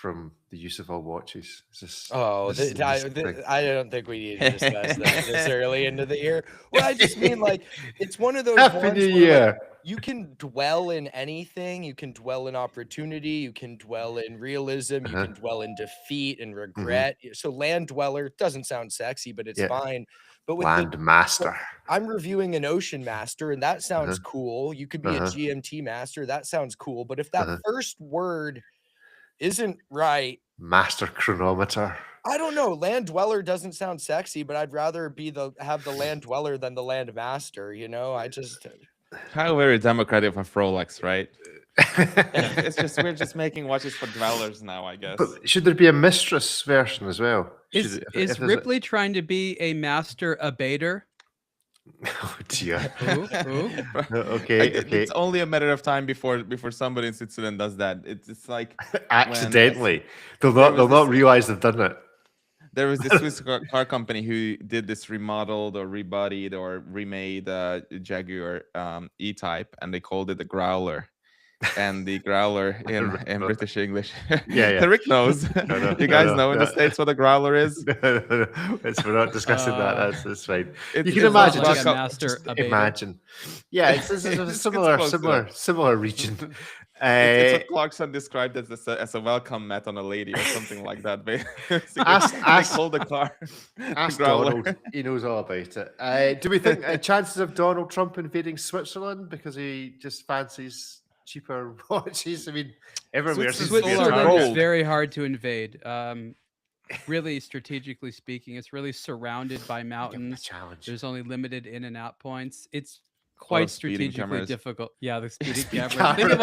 from the use of all watches? Is this Oh, this is the missing thing? I don't think we need to discuss that this early into the year. Well, I just mean like it's one of those Happy New ones where like Year. you can dwell in anything, you can dwell in opportunity, you can dwell in realism, you Uh-huh. can dwell in defeat and Mhm. regret. So land dweller doesn't sound sexy, but it's Yeah. fine. But with the Land master. I'm reviewing an ocean master, and that sounds Uh-huh. cool. You could be a Uh-huh. GMT master, that sounds cool. But if that Uh-huh. first word isn't right, Master chronometer. I don't know. Land dweller doesn't sound sexy, but I'd rather have the land dweller than the land master. You know, I just How very democratic of Rolex, right? It's just we're just making watches for dwellers now, I guess. But should there be a mistress version as well? Is Should if there's Ripley trying to be a master abater? Oh dear. Ooh, ooh. Okay, Like, okay. it's only a matter of time before somebody in Switzerland does that. It's like Accidentally. They'll there not was they'll not this- realize they've done it. there was this Swiss car company who did this remodeled or rebodied or remade Jaguar E-Type, and they called it the Growler. And the Growler in British English. Yeah. Rick knows. No, You guys no, know in the no. States what a Growler is? No. We're not discussing that. That's fine. You It's can just imagine. like Just, a master just abater. imagine. Yeah, it's a It's close to similar region. It's what Clarkson described as a welcome mat on a lady or something like that. Basically. Ask- They called the car. Ask Growler. Donald. He knows all about it. Do we think chances of Donald Trump invading Switzerland because he just fancies cheaper watches? I mean, everywhere seems to be a Switzerland Switzerland target. is cold. very hard to invade. Really, strategically speaking, it's really surrounded by Give him a mountains. challenge. There's only limited in and out points. It's Lot quite of speeding strategically cameras. difficult. Yeah, the speeding Speed cameras. Think of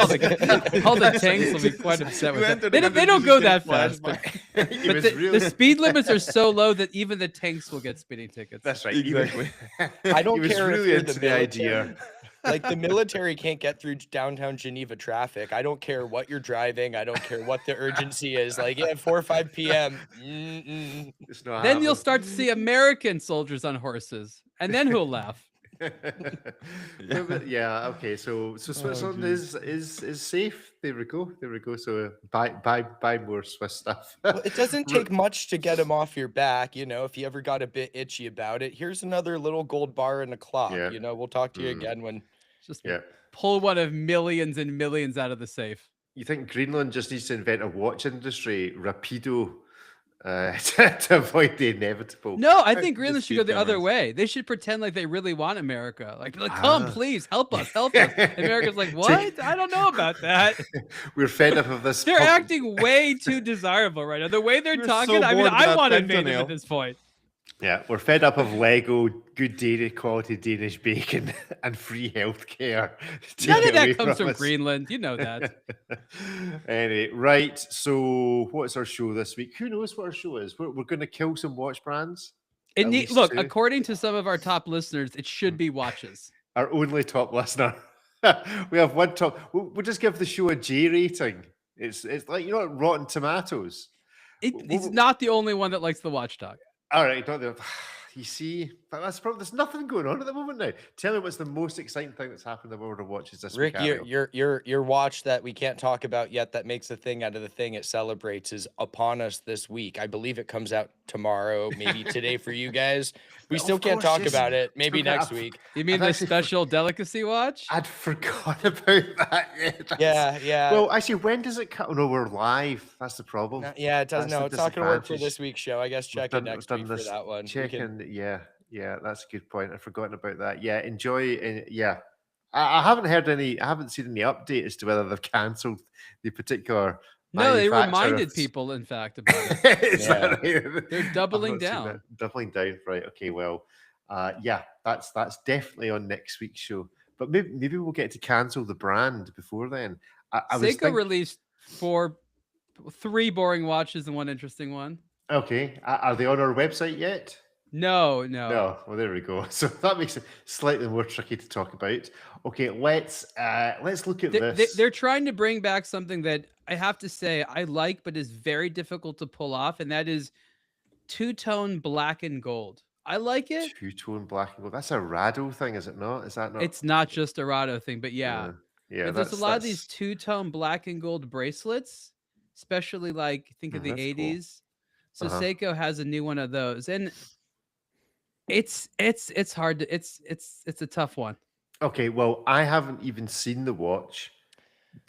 all the tanks will be quite upset with that. They don't go that fast, but, He but was the really- speed limits are so low that even the tanks will get speeding tickets. That's right. Exactly. I don't He was care if really you're into the the military. idea. Like the military can't get through downtown Geneva traffic. I don't care what you're driving. I don't care what the urgency is. Like, yeah, 4 or 5 p.m. It's not Then you'll happening. start to see American soldiers on horses, and then who'll laugh? Yeah. Okay. So Switzerland is safe. There we go. So buy more Swiss stuff. Well, it doesn't take much to get them off your back. You know, if you ever got a bit itchy about it, here's another little gold bar and a clock. Yeah. You know, we'll talk to you Mm. again when. Just Yeah. pull one of millions and millions out of the safe. You think Greenland just needs to invent a watch industry, rapido, to avoid the inevitable? No, I think Greenland should go speed the other cameras. way. They should pretend like they really want America. Like come, Ah. please help us, help us. America's like, what? I don't know about that. We're fed up of this. They're pub- acting way too desirable right now. The way they're We're talking, so I mean, bored I without want to invade them fentanyl. at this point. Yeah, we're fed up of Lego, good dairy quality Danish bacon, and free healthcare. None taken of that away comes from us. Greenland. You know that. Anyway, right. So, what's our show this week? Who knows what our show is? We're going to kill some watch brands. At least Look, two. according to some of our top listeners, it should be watches. Our only top listener. We have one top. We'll just give the show a J rating. It's like, you know, like Rotten Tomatoes. It's not the only one that likes the watchdog. All right, not the. You see, but that's probably there's nothing going on at the moment now. Tell me what's the most exciting thing that's happened in the world of watches this Rick, week. Ariel. your watch that we can't talk about yet that makes a thing out of the thing it celebrates is upon us this week. I believe it comes out tomorrow, maybe today for you guys. We Of still can't course, talk yes. about it. Maybe Okay, next I've- week. You mean I've the actually special delicacy watch? I'd forgotten about that. Yeah. Well, actually, when does it come? Oh, no, we're live. That's the problem. Yeah, it doesn't That's know. the It's not going to work for disadvantage. this week's show. I guess check in We've next done week for this that one. We Check can- in. Yeah, that's a good point. I've forgotten about that. Yeah, enjoy. Yeah, I haven't heard any. I haven't seen any update as to whether they've cancelled the particular. No, they manufacturer reminded of- people, in fact, about it. Is that right? They're I've doubling not seen down. that. Doubling down, right? Okay, well, yeah, that's definitely on next week's show. But maybe we'll get to cancel the brand before then. I was Seiko released 3 boring watches and 1 interesting one. okay. Are they on our website yet? No. No. Well, there we go. So that makes it slightly more tricky to talk about. Okay, let's look at this. They're trying to bring back something that I have to say I like, but is very difficult to pull off, and that is two-tone black and gold. I like it. Two-tone black and gold. That's a Rado thing, is it not? Is that not? It's not just a Rado thing, but yeah. Yeah. But there's a lot of these two-tone black and gold bracelets. especially like think of the that's cool. 80s. So Uh-huh. Seiko has a new one of those, and it's hard to it's a tough one. Okay, well, I haven't even seen the watch.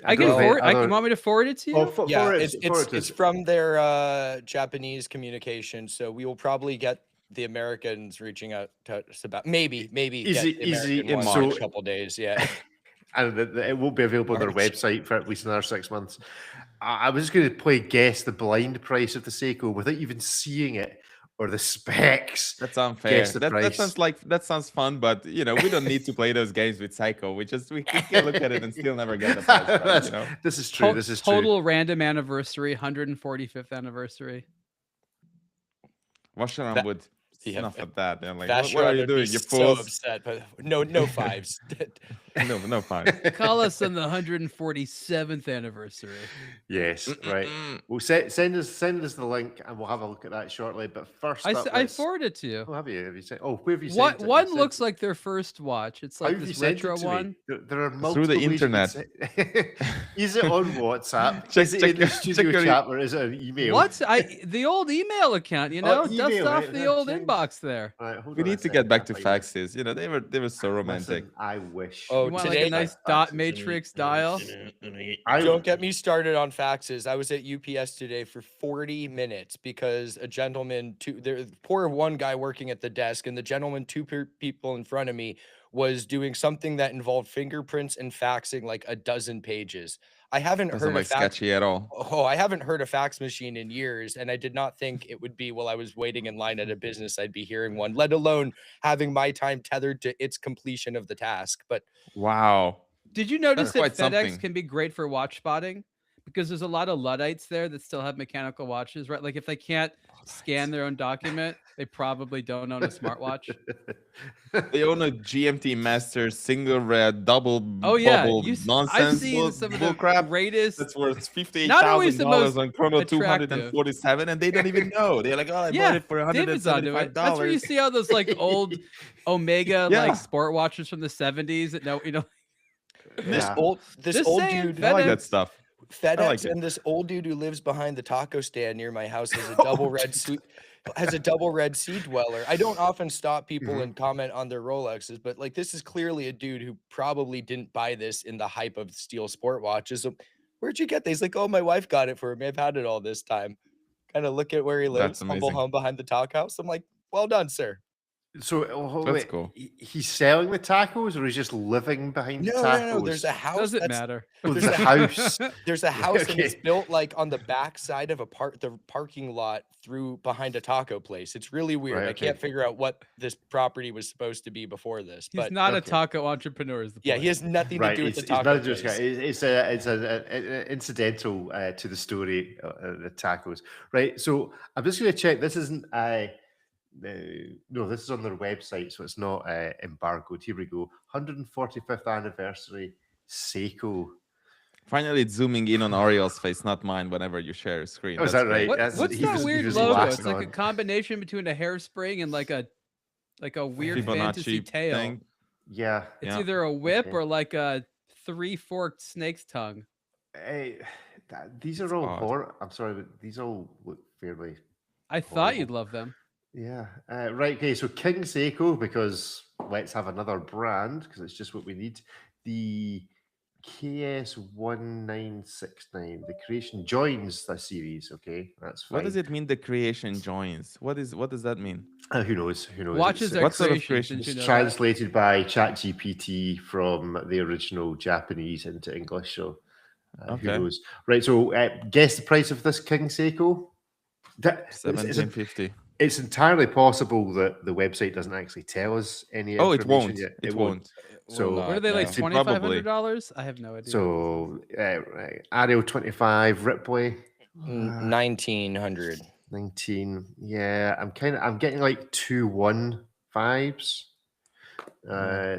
I can don't know if forward. other- You want me to forward it to you? Oh, for, Yeah, for it, it's for it it's to- from their Japanese communication, so we will probably get the Americans reaching out to us about maybe get Easy- the easy American in one in March. a couple days. Yeah. and it won't be available on their March. website for at least another 6 months. I was just going to play guess the blind price of the Seiko without even seeing it or the specs. That's unfair. Guess the That price. sounds like that sounds fun, but we don't need to play those games with Psycho. We can look at it and still never get the price right, you know? This is true. To- This is true. total random anniversary, 145th anniversary. Washaram would Yeah, snuff at that. They're like, Vacheron what are you would be doing? You so fools. upset, but no fives. No, fine. Call us on the 147th anniversary. Yes, right. Well, send us the link, and we'll have a look at that shortly. But first, I up, I let's- forwarded it to you. Oh, have you? Have you sent? Oh, where have you What sent it? one You looks sent- like their first watch? It's How like have you this sent it retro to me? one. There are multiple Through the ways you can internet. send- Is it on WhatsApp? Check- Is it check in the your- studio check your e- chat, or is it an email? What? The old email account, you know, Oh, dust email, off right, the yeah, old change. inbox there. All right, hold We on a need to second, get back I'll to find it. faxes. They were so romantic. Listen, I wish. Oh, You want today- like a nice dot matrix dial? Don't get me started on faxes. I was at UPS today for 40 minutes because a gentleman, poor one guy working at the desk, and the gentleman, two people in front of me, was doing something that involved fingerprints and faxing like a dozen pages. I haven't Doesn't heard look of fax. sketchy at all. Oh, I haven't heard a fax machine in years, and I did not think it would be while I was waiting in line at a business I'd be hearing one, let alone having my time tethered to its completion of the task. But Wow. Did you notice That's that quite FedEx something. can be great for watch spotting? Because there's a lot of Luddites there that still have mechanical watches, right? Like if they can't scan their own document, they probably don't own a smartwatch. They own a GMT Master single red double Oh yeah, bubble I've nonsense seen some of bull the crap. greatest. That's worth Not always the $58,000 most on Chrono attractive. 247, and they don't even know. They're like, oh, I Yeah, bought it for David's onto it. $175. That's where you see all those like old Omega Yeah. like sport watches from the 70s that this Yeah. old Just old saying, dude, I like FedEx. that stuff. FedEx, like it. and this old dude who lives behind the taco stand near my house has a double red sea dweller. I don't often stop people and comment on their Rolexes, but like this is clearly a dude who probably didn't buy this in the hype of steel sport watches. So where'd you get these? Like, oh, my wife got it for me. I've had it all this time. Kind of look at where he lives, That's humble amazing. home behind the taco house. I'm like, well done, sir. So hold That's wait, cool. He's selling the tacos, or he's just living behind the tacos? No. There's a house. doesn't that's- matter. Oh, there's the a- house. There's a house and it's Okay. built like on the back side of the parking lot through behind a taco place. It's really weird. Right, I okay. can't figure out what this proproperty was supposed to be before this. He's But not a okay. taco entrepreneur. Is the yeah, point. he has nothing to Right, do with it's the taco not just place. it's an incidental to the story, the tacos. Right, so I'm just going to check. This isn't no, this is on their website, so it's not embargoed. Here we go. 145th anniversary Seiko. Finally, it's zooming in on Ariel's face, not mine. Whenever you share a screen. Oh, is That's that great. right? What, That's- what's he that was- he weird was logo? laughing It's like a on. combination between a hairspring and like a weird fantasy Fibonacci tail. thing. Yeah. It's Yeah. either a whip Okay. or like a 3-forked snake's tongue. Hey, these It's are all odd. horror. I'm sorry, but these all look fairly. I thought you'd Horrible. love them. Yeah. Right. Okay. So King Seiko, because let's have another brand because it's just what we need. The KS1969. The creation joins the series. Okay, that's fine. What does it mean? The creation joins. What does that mean? Who knows? Who knows? Watches It's, are What sort of creations. creation? Didn't you it's know that? translated by ChatGPT from the original Japanese into English. So who Okay. knows? Right. So guess the price of this King Seiko. It's 1750. it's entirely possible that the website doesn't actually tell us any. Oh, it information won't. yet. It won't. So- Will What are they not, like? no. See, $2,500? I have no idea. So right. Ariel 25, Ripley 1900. 19. Yeah, I'm getting like 215s.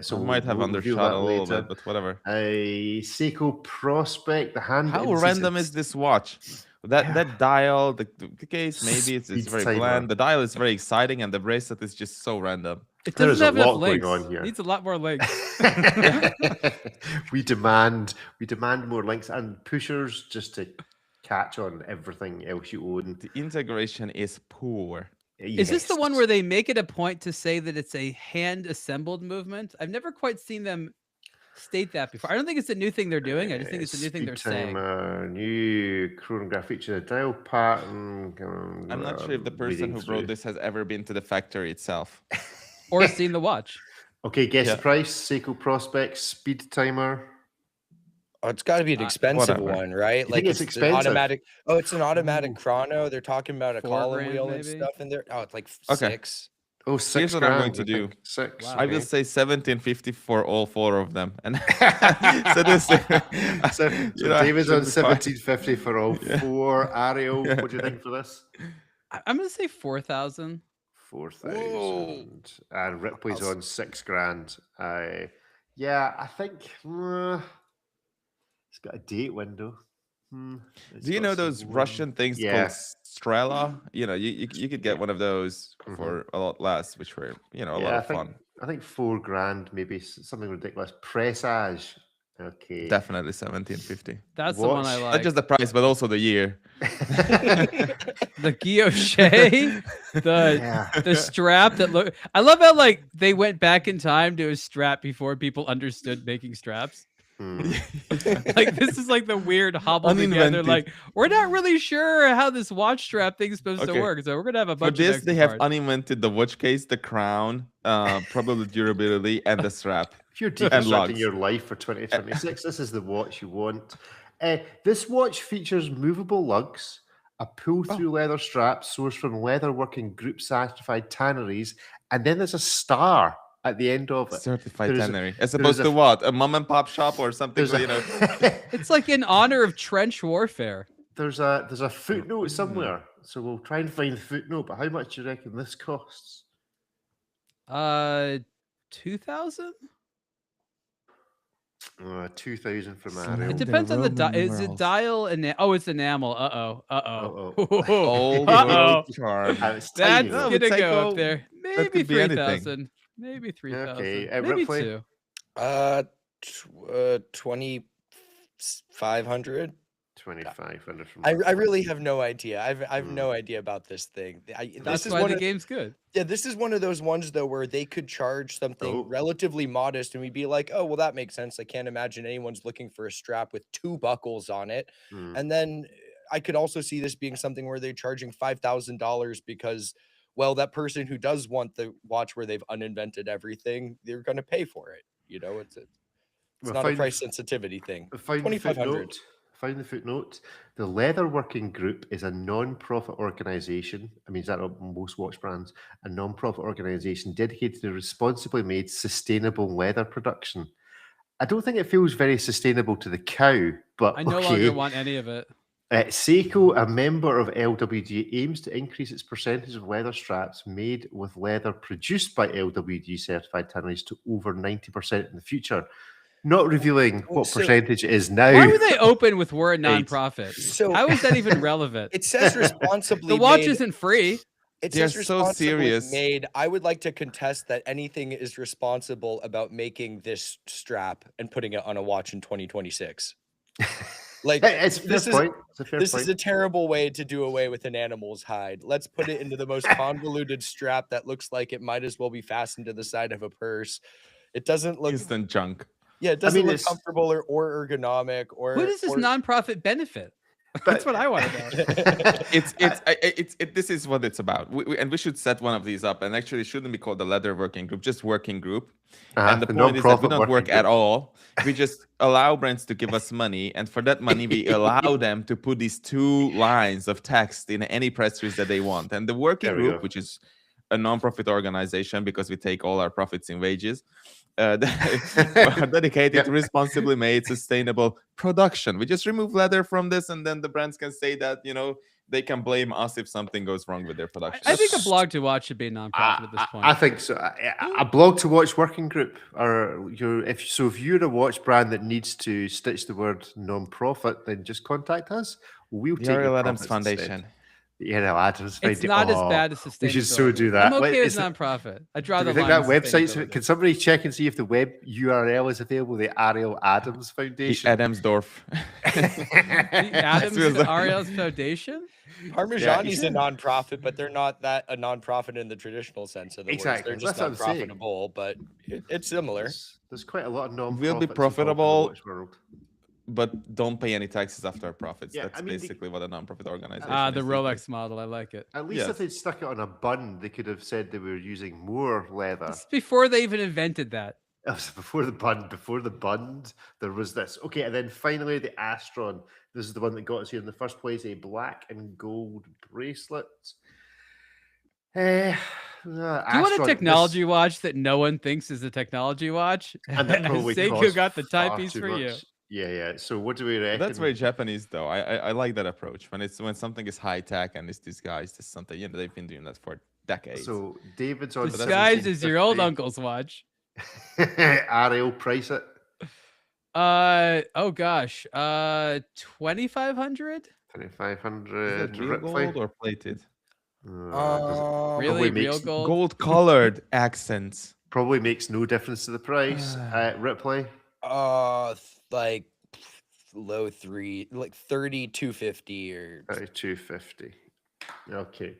So I might have we'll review undershot that a little later. bit, but whatever. A Seiko Prospect, the hand. How random is this watch? That dial, the case, maybe it's Speed very timer. bland. The dial is very exciting, and the bracelet is just so random. It There doesn't is a have enough lot going links. on here. Needs a lot more links. we demand more links and pushers just to catch on everything else you own. The integration is poor. Is this the one Yes. where they make it a point to say that it's a hand assembled movement? I've never quite seen them state that before. I don't think it's a new thing they're doing. I just think it's a new thing Speed they're saying. timer, new chronograph feature, a dial pattern. I'm not sure if the person who wrote this has ever been to the factory itself. Or seen the watch. Okay, guess Yeah. the price. Seiko Prospects, speed timer. Oh, it's got to be an expensive whatever. one, right? You think it's an expensive? automatic. Oh, it's an automatic Ooh. chrono. They're talking about a 4 column grand, wheel and maybe? stuff in there. Oh, it's like Okay. 6. Oh, Here's 6 what I'm going grand, to I do. think. 6. Wow. I will okay. say 1750 for all 4 of them. And so this So you know, David's on should be fine. 1750 for all Yeah. 4. Ariel, Yeah. what do you think for this? I'm going to say 4,000. 4,000. And Ripley's I'll on 6 grand. Yeah, I think it's got a date window. It's Do you got know some those warm- Russian things Yeah. called Strela? You know, you could get one of those Mhm. for a lot less, which were, you know, a Yeah, lot I of think, fun. I think 4 grand, maybe something ridiculous. Pressage. Okay. Definitely 1750. That's the one I Watch. like. Not just the price, but also the year. The guilloche, the Yeah. the strap that look. I love how like they went back in time to a strap before people understood making straps. Hmm. Like this is like the weird hobble together. Uninvented. Like we're not really sure how this watch strap thing's supposed to Okay. work, so we're gonna have a For bunch of this, extra they have parts. uninvented the watch case, the crown, probably durability, and the strap. If you're And deconstructing lugs. your life for 2026, this is the watch you want. This watch features movable lugs, a pull-through leather strap sourced from leather working group certified tanneries, and then there's a star at the end of it. Certified There's a- tannery. As there's opposed a- to what? A mom and pop shop or something, There's you know? It's like in honor of trench warfare. there's a footnote somewhere, so we'll try and find the footnote. But how much do you reckon this costs? 2,000. 2,000 for So Mario. It the depends on the Roman is it numerals. dial and oh, it's enamel. Old Uh-oh. charm. It's tiny, That's though. No, gonna Psycho, go up there. Maybe could be anything. 3,000. Maybe 3,000. Okay, Maybe Ripley? 2. 2,500. 2,500 from I Ripley. really have no idea. I've no idea about this thing. That's This is why one the of, game's good. yeah, this is one of those ones though where they could charge something Oh. relatively modest, and we'd be like, oh well, that makes sense. I can't imagine anyone's looking for a strap with 2 buckles on it. Hmm. And then I could also see this being something where they're charging $5,000 because, well, that person who does want the watch where they've uninvented everything, they're going to pay for it. You know, it's Well, not a find- price sensitivity thing. Find the 2,500. footnote. Find the footnote. The Leather Working Group is a non-profit organisation. I mean, is that on most watch brands? A non-profit organisation dedicated to responsibly made, sustainable leather production. I don't think it feels very sustainable to the cow, but I no okay. longer want any of it. Seiko, a member of LWD, aims to increase its percentage of leather straps made with leather produced by LWD certified tanneries to over 90% in the future. Not revealing what So- percentage it is now. Why would they open with we're a Eight. nonprofit? So- How is that even relevant? It says responsibly The watch made. isn't free. It They're says so responsibly serious. made. I would like to contest that anything is responsible about making this strap and putting it on a watch in 2026. Like It's a fair this is point. It's a fair this point. is a terrible way to do away with an animal's hide. Let's put it into the most convoluted strap that looks like it might as well be fastened to the side of a purse. It doesn't look Instant junk. yeah, it doesn't mean, look it's- comfortable or ergonomic or Who does this or- nonprofit benefit? That's what I want to know. This is what it's about. And we should set one of these up. And actually, it shouldn't be called the Leather Working Group, just Working Group. And the point is that we non-profit don't working work at group. all. We just allow brands to give us money, and for that money, we allow them to put these 2 lines of text in any press release that they want. And the Working There we Group, go. which is a non-profit organization because we take all our profits in wages, are dedicated Yep. to responsibly made, sustainable production. We just remove leather from this, and then the brands can say that, you know, they can blame us if something goes wrong with their production. I think a blog to watch should be a nonprofit at this point. I think so. A blog to watch working group, or if you're a watch brand that needs to stitch the word non-profit, then just contact us. We'll take The your Ariel Adams profits instead. Foundation. Yeah, Adams. It's not as bad as sustainability. We should so do that. I'm okay Wait, with is that- nonprofit. I draw Do the we think line. that at website's? sustainability. Can somebody check and see if the web URL is available? The Ariel Adams Foundation. Adamsdorf. The Adams feels like- Ariel's Foundation. Parmigiani's a should. nonprofit, but they're not that a nonprofit in the traditional sense of the Exactly, word. They're just that's what I'm saying. unprofitable, but it's similar. There's quite a lot of non. Will be profitable. World. But don't pay any taxes after our profits. Yeah, That's I mean, basically what a non-profit organization Ah, is the these days. Rolex model. I like it. At least Yes. if they'd stuck it on a bun, they could have said they were using more leather. It's before they even invented that. It was before the bun. Before the bund, there was this. Okay, and then finally the Astron. This is the one that got us here in the first place. A black and gold bracelet. Do you want a technology watch that no one thinks is a technology watch? And that probably Seiko costs got the far timepiece too for you. much. Yeah. So what do we reckon? That's very Japanese, though. I like that approach. When something is high tech and it's disguised as something, they've been doing that for decades. So David's on Disguised as your old 1750. uncle's watch. Ariel, price it. Oh gosh. 2,500. 2,500. Is it real Ripley. gold or plated? Probably Really, real makes- gold? Gold colored accents. Probably makes no difference to the price. Ripley. Like low three, like 3250 or 250. Okay.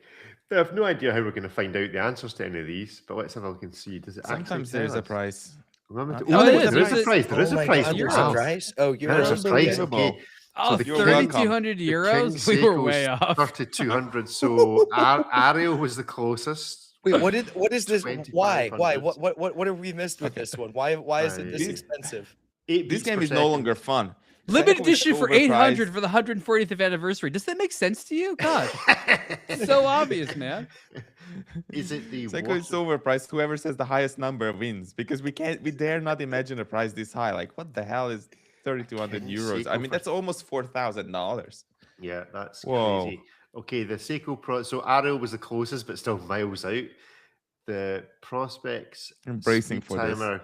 I have no idea how we're going to find out the answers to any of these, but let's have a look and see. Does it actually Sometimes tell there's a us? price. Remember to- Oh, there it is. is a There's price. There is a my price. God, there's Wow. a price. Oh, you're There's a price. Unbelievable. Okay. Oh, the You're King- 3,200 the King euros. We were way Seiko's off. 3,200. So Ariel was the closest. Wait, what is this? Why? 2,500. What have we missed with this one? Why is it this Right. expensive? 8 This beats game per is no second. longer fun. Limited Seiko is edition for overpriced. 800 for the 140th anniversary. Does that make sense to you? God, it's so obvious, man. Is it the Seiko water- is overpriced. Whoever says the highest number wins because we dare not imagine a price this high. Like, what the hell is 3,200 King euros? I Seiko mean, for- that's almost $4,000. Yeah, that's Whoa. crazy. Okay, the Seiko Pro. So Ariel was the closest, but still miles out. The Prospects I'm bracing speed for this. timer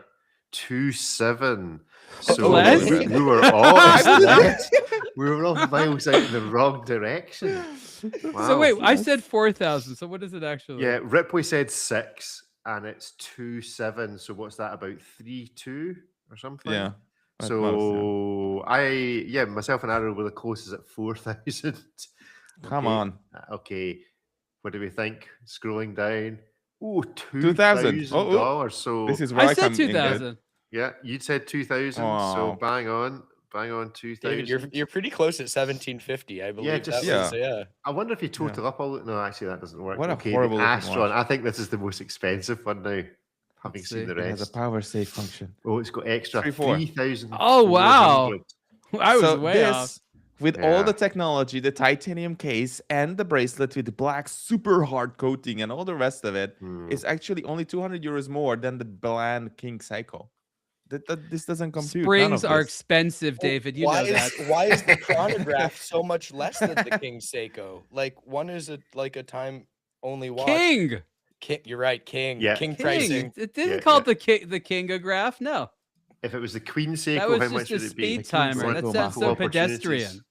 2.7. So Less? we were all less. We were all miles out in the wrong direction. So Wow. wait, I said 4,000. So what is it actually? Yeah, Ripley said 6, and it's 2.7. So what's that about 3.2 or something? Yeah. at most, So myself and Ariel were the closest at 4,000. yeah. Come Okay. on. Okay, what do we think? Scrolling down. Oh, $2,000. $2,000. So This is where I I said come in good. 2,000. yeah, you'd said 2,000. So Wow. bang on 2,000. David, you're pretty close at 1750, I believe. just- that was, yeah. I wonder if you total up all. No, actually, that doesn't work. What a okay, horrible the looking Astron. watch. I think this is the most expensive one now. Having Let's seen see. the It has a rest. power save function. Oh, it's got extra 3.4. 3,000. Oh, wow. I was So way off. with all Yeah. the technology, the titanium case, and the bracelet with the black super hard coating and all the rest of it, is actually only 200 euros more than the bland King Seiko. This doesn't compute. None Springs of are this. expensive, David. You why know that. why is the chronograph so much less than the King Seiko? Like one is a time only watch. King. You're right, King. Yeah. King King. pricing. It didn't Yeah, call yeah. it the Kingograph. No, If it was the Queen Seiko, that was how just much a would it be? speed King's timer. Seiko That sounds Mako so opportunities. pedestrian.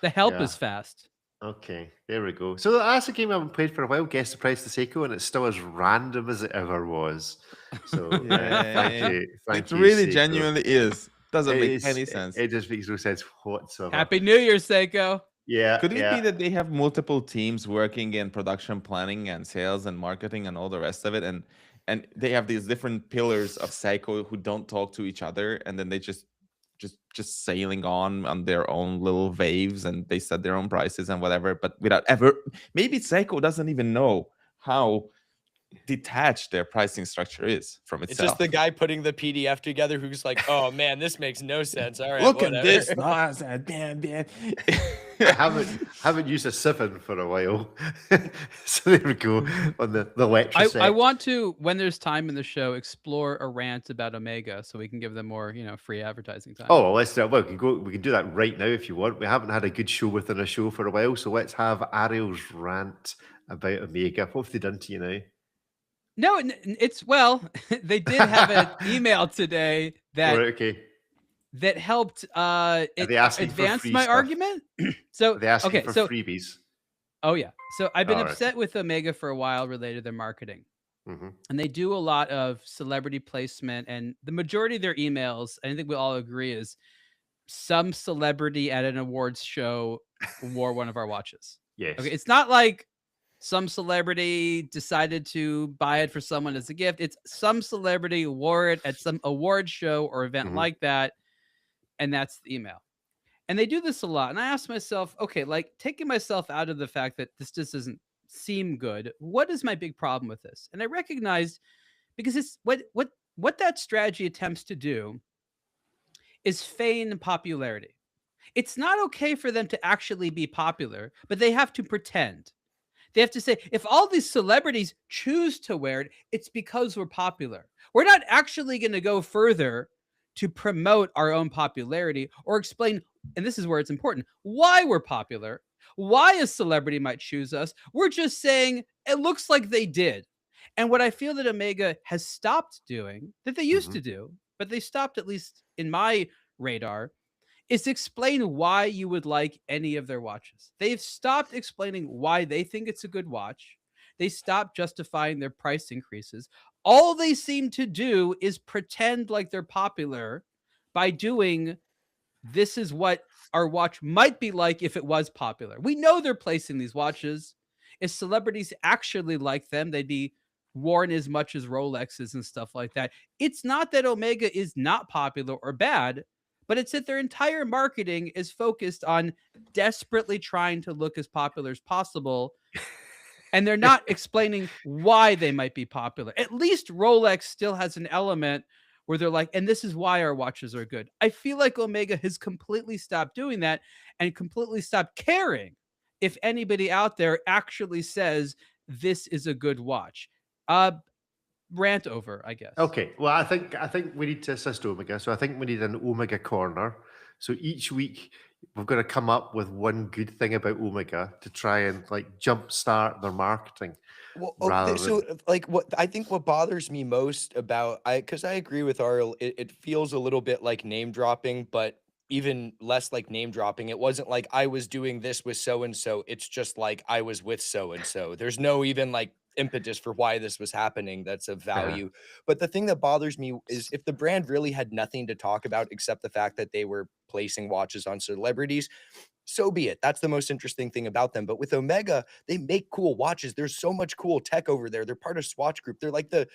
The help Yeah. is fast. Okay, there we go. So that's a game I haven't played for a while. Guess the price of Seiko, and it's still as random as it ever was. So thank Yeah. you. Thank It you, really Seiko. genuinely is. Doesn't It make is- any sense. It just makes no sense whatsoever. Happy New Year, Seiko. Yeah. Could it yeah. be that they have multiple teams working in production planning and sales and marketing and all the rest of it, and they have these different pillars of Seiko who don't talk to each other, and then they just sailing on their own little waves, and they set their own prices and whatever, but without ever. Maybe Seiko doesn't even know how detached their pricing structure is from It's itself. just the guy putting the PDF together who's like, oh man, this makes no sense. All right. Look at whatever." this nonsense, man. I haven't used a 7 for a while. So there we go on the lecture I set. want to, when there's time in the show, explore a rant about Omega, so we can give them more, free advertising time. Oh, well, let's do it. Well, we can do that right now if you want. We haven't had a good show within a show for a while, so let's have Ariel's rant about Omega. What have they done to you now? No, it's they did have an email today that Right, okay. that helped they asking for advance free my stuff? argument. So Are they asking okay, for so freebies? Oh yeah. So I've been All right. upset with Omega for a while related to their marketing. Mm-hmm. And they do a lot of celebrity placement, and the majority of their emails, I think we all agree, is some celebrity at an awards show wore one of our watches. Yes. Okay, it's not like some celebrity decided to buy it for someone as a gift. It's some celebrity wore it at some award show or event Mhm. like that, and that's the email. And they do this a lot. And I ask myself, okay, like taking myself out of the fact that this just doesn't seem good, what is my big problem with this? And I recognized, because it's what that strategy attempts to do is feign popularity. It's not okay for them to actually be popular, but they have to pretend. They have to say, if all these celebrities choose to wear it, it's because we're popular. We're not actually going to go further to promote our own popularity or explain, and this is where it's important, why we're popular, why a celebrity might choose us. We're just saying it looks like they did. And what I feel that Omega has stopped doing, that they used Mhm. to do, but they stopped, at least in my radar, is explain why you would like any of their watches. They've stopped explaining why they think it's a good watch. They stopped justifying their price increases. All they seem to do is pretend like they're popular by doing, this is what our watch might be like if it was popular. We know they're placing these watches. If celebrities actually like them, they'd be worn as much as Rolexes and stuff like that. It's not that Omega is not popular or bad, but it's that their entire marketing is focused on desperately trying to look as popular as possible. And they're not explaining why they might be popular. At least Rolex still has an element where they're like, and this is why our watches are good. I feel like Omega has completely stopped doing that and completely stopped caring if anybody out there actually says this is a good watch. Rant over, I guess. Okay. Well, I think we need to assist Omega. So I think we need an Omega corner. So each week we've got to come up with one good thing about Omega to try and like jumpstart their marketing Well, rather so than like what I think what bothers me most about because I agree with Ariel, it feels a little bit like name dropping, but even less like name dropping. It wasn't like I was doing this with so and so. It's just like I was with so and so. There's no even like impetus for why this was happening that's of uh, value. But the thing that bothers me is if the brand really had nothing to talk about except the fact that they were placing watches on celebrities, so be it. That's the most interesting thing about them. But with Omega, they make cool watches. There's so much cool tech over there. They're part of Swatch Group. They're like the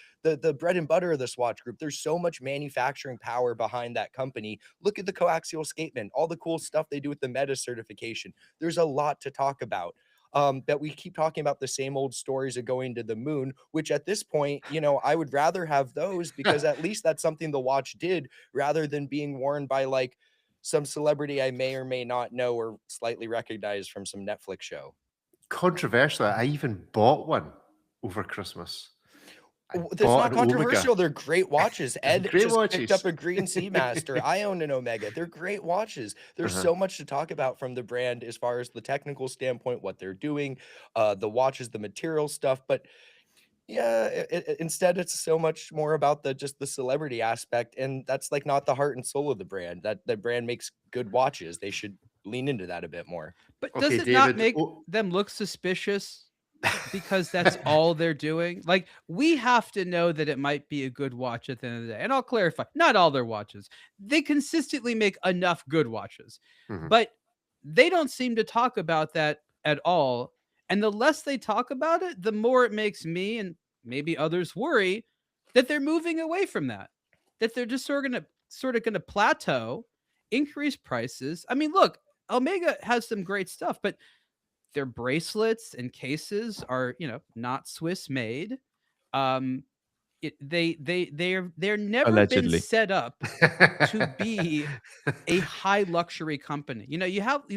bread and butter of the Swatch Group. There's so much manufacturing power behind that company. Look at the coaxial escapement, all the cool stuff they do with the Meta certification. There's a lot to talk about. That we keep talking about the same old stories of going to the moon, which at this point, I would rather have those because at least that's something the watch did rather than being worn by like some celebrity I may or may not know or slightly recognize from some Netflix show. controversially, I even bought one over Christmas. I That's bought not an Omega. controversial. They're great watches. Ed Great just picked up watches. a Green Seamaster. I own an Omega. They're great watches. There's Uh-huh. so much to talk about from the brand as far as the technical standpoint, what they're doing, the watches, the material stuff. But yeah, instead it's so much more about just the celebrity aspect, and that's like not the heart and soul of the brand. That the brand makes good watches. They should lean into that a bit more. But does Okay, it not David. make Oh, them look suspicious because that's all they're doing? Like, we have to know that it might be a good watch at the end of the day. And I'll clarify, not all their watches. They consistently make enough good watches, mhm. but they don't seem to talk about that at all. And the less they talk about it, the more it makes me and maybe others worry that they're moving away from that. That they're just sort of gonna plateau, increase prices. I mean, look, Omega has some great stuff, but their bracelets and cases are, not Swiss made. Um, they're never been Allegedly. set up to be a high luxury company. You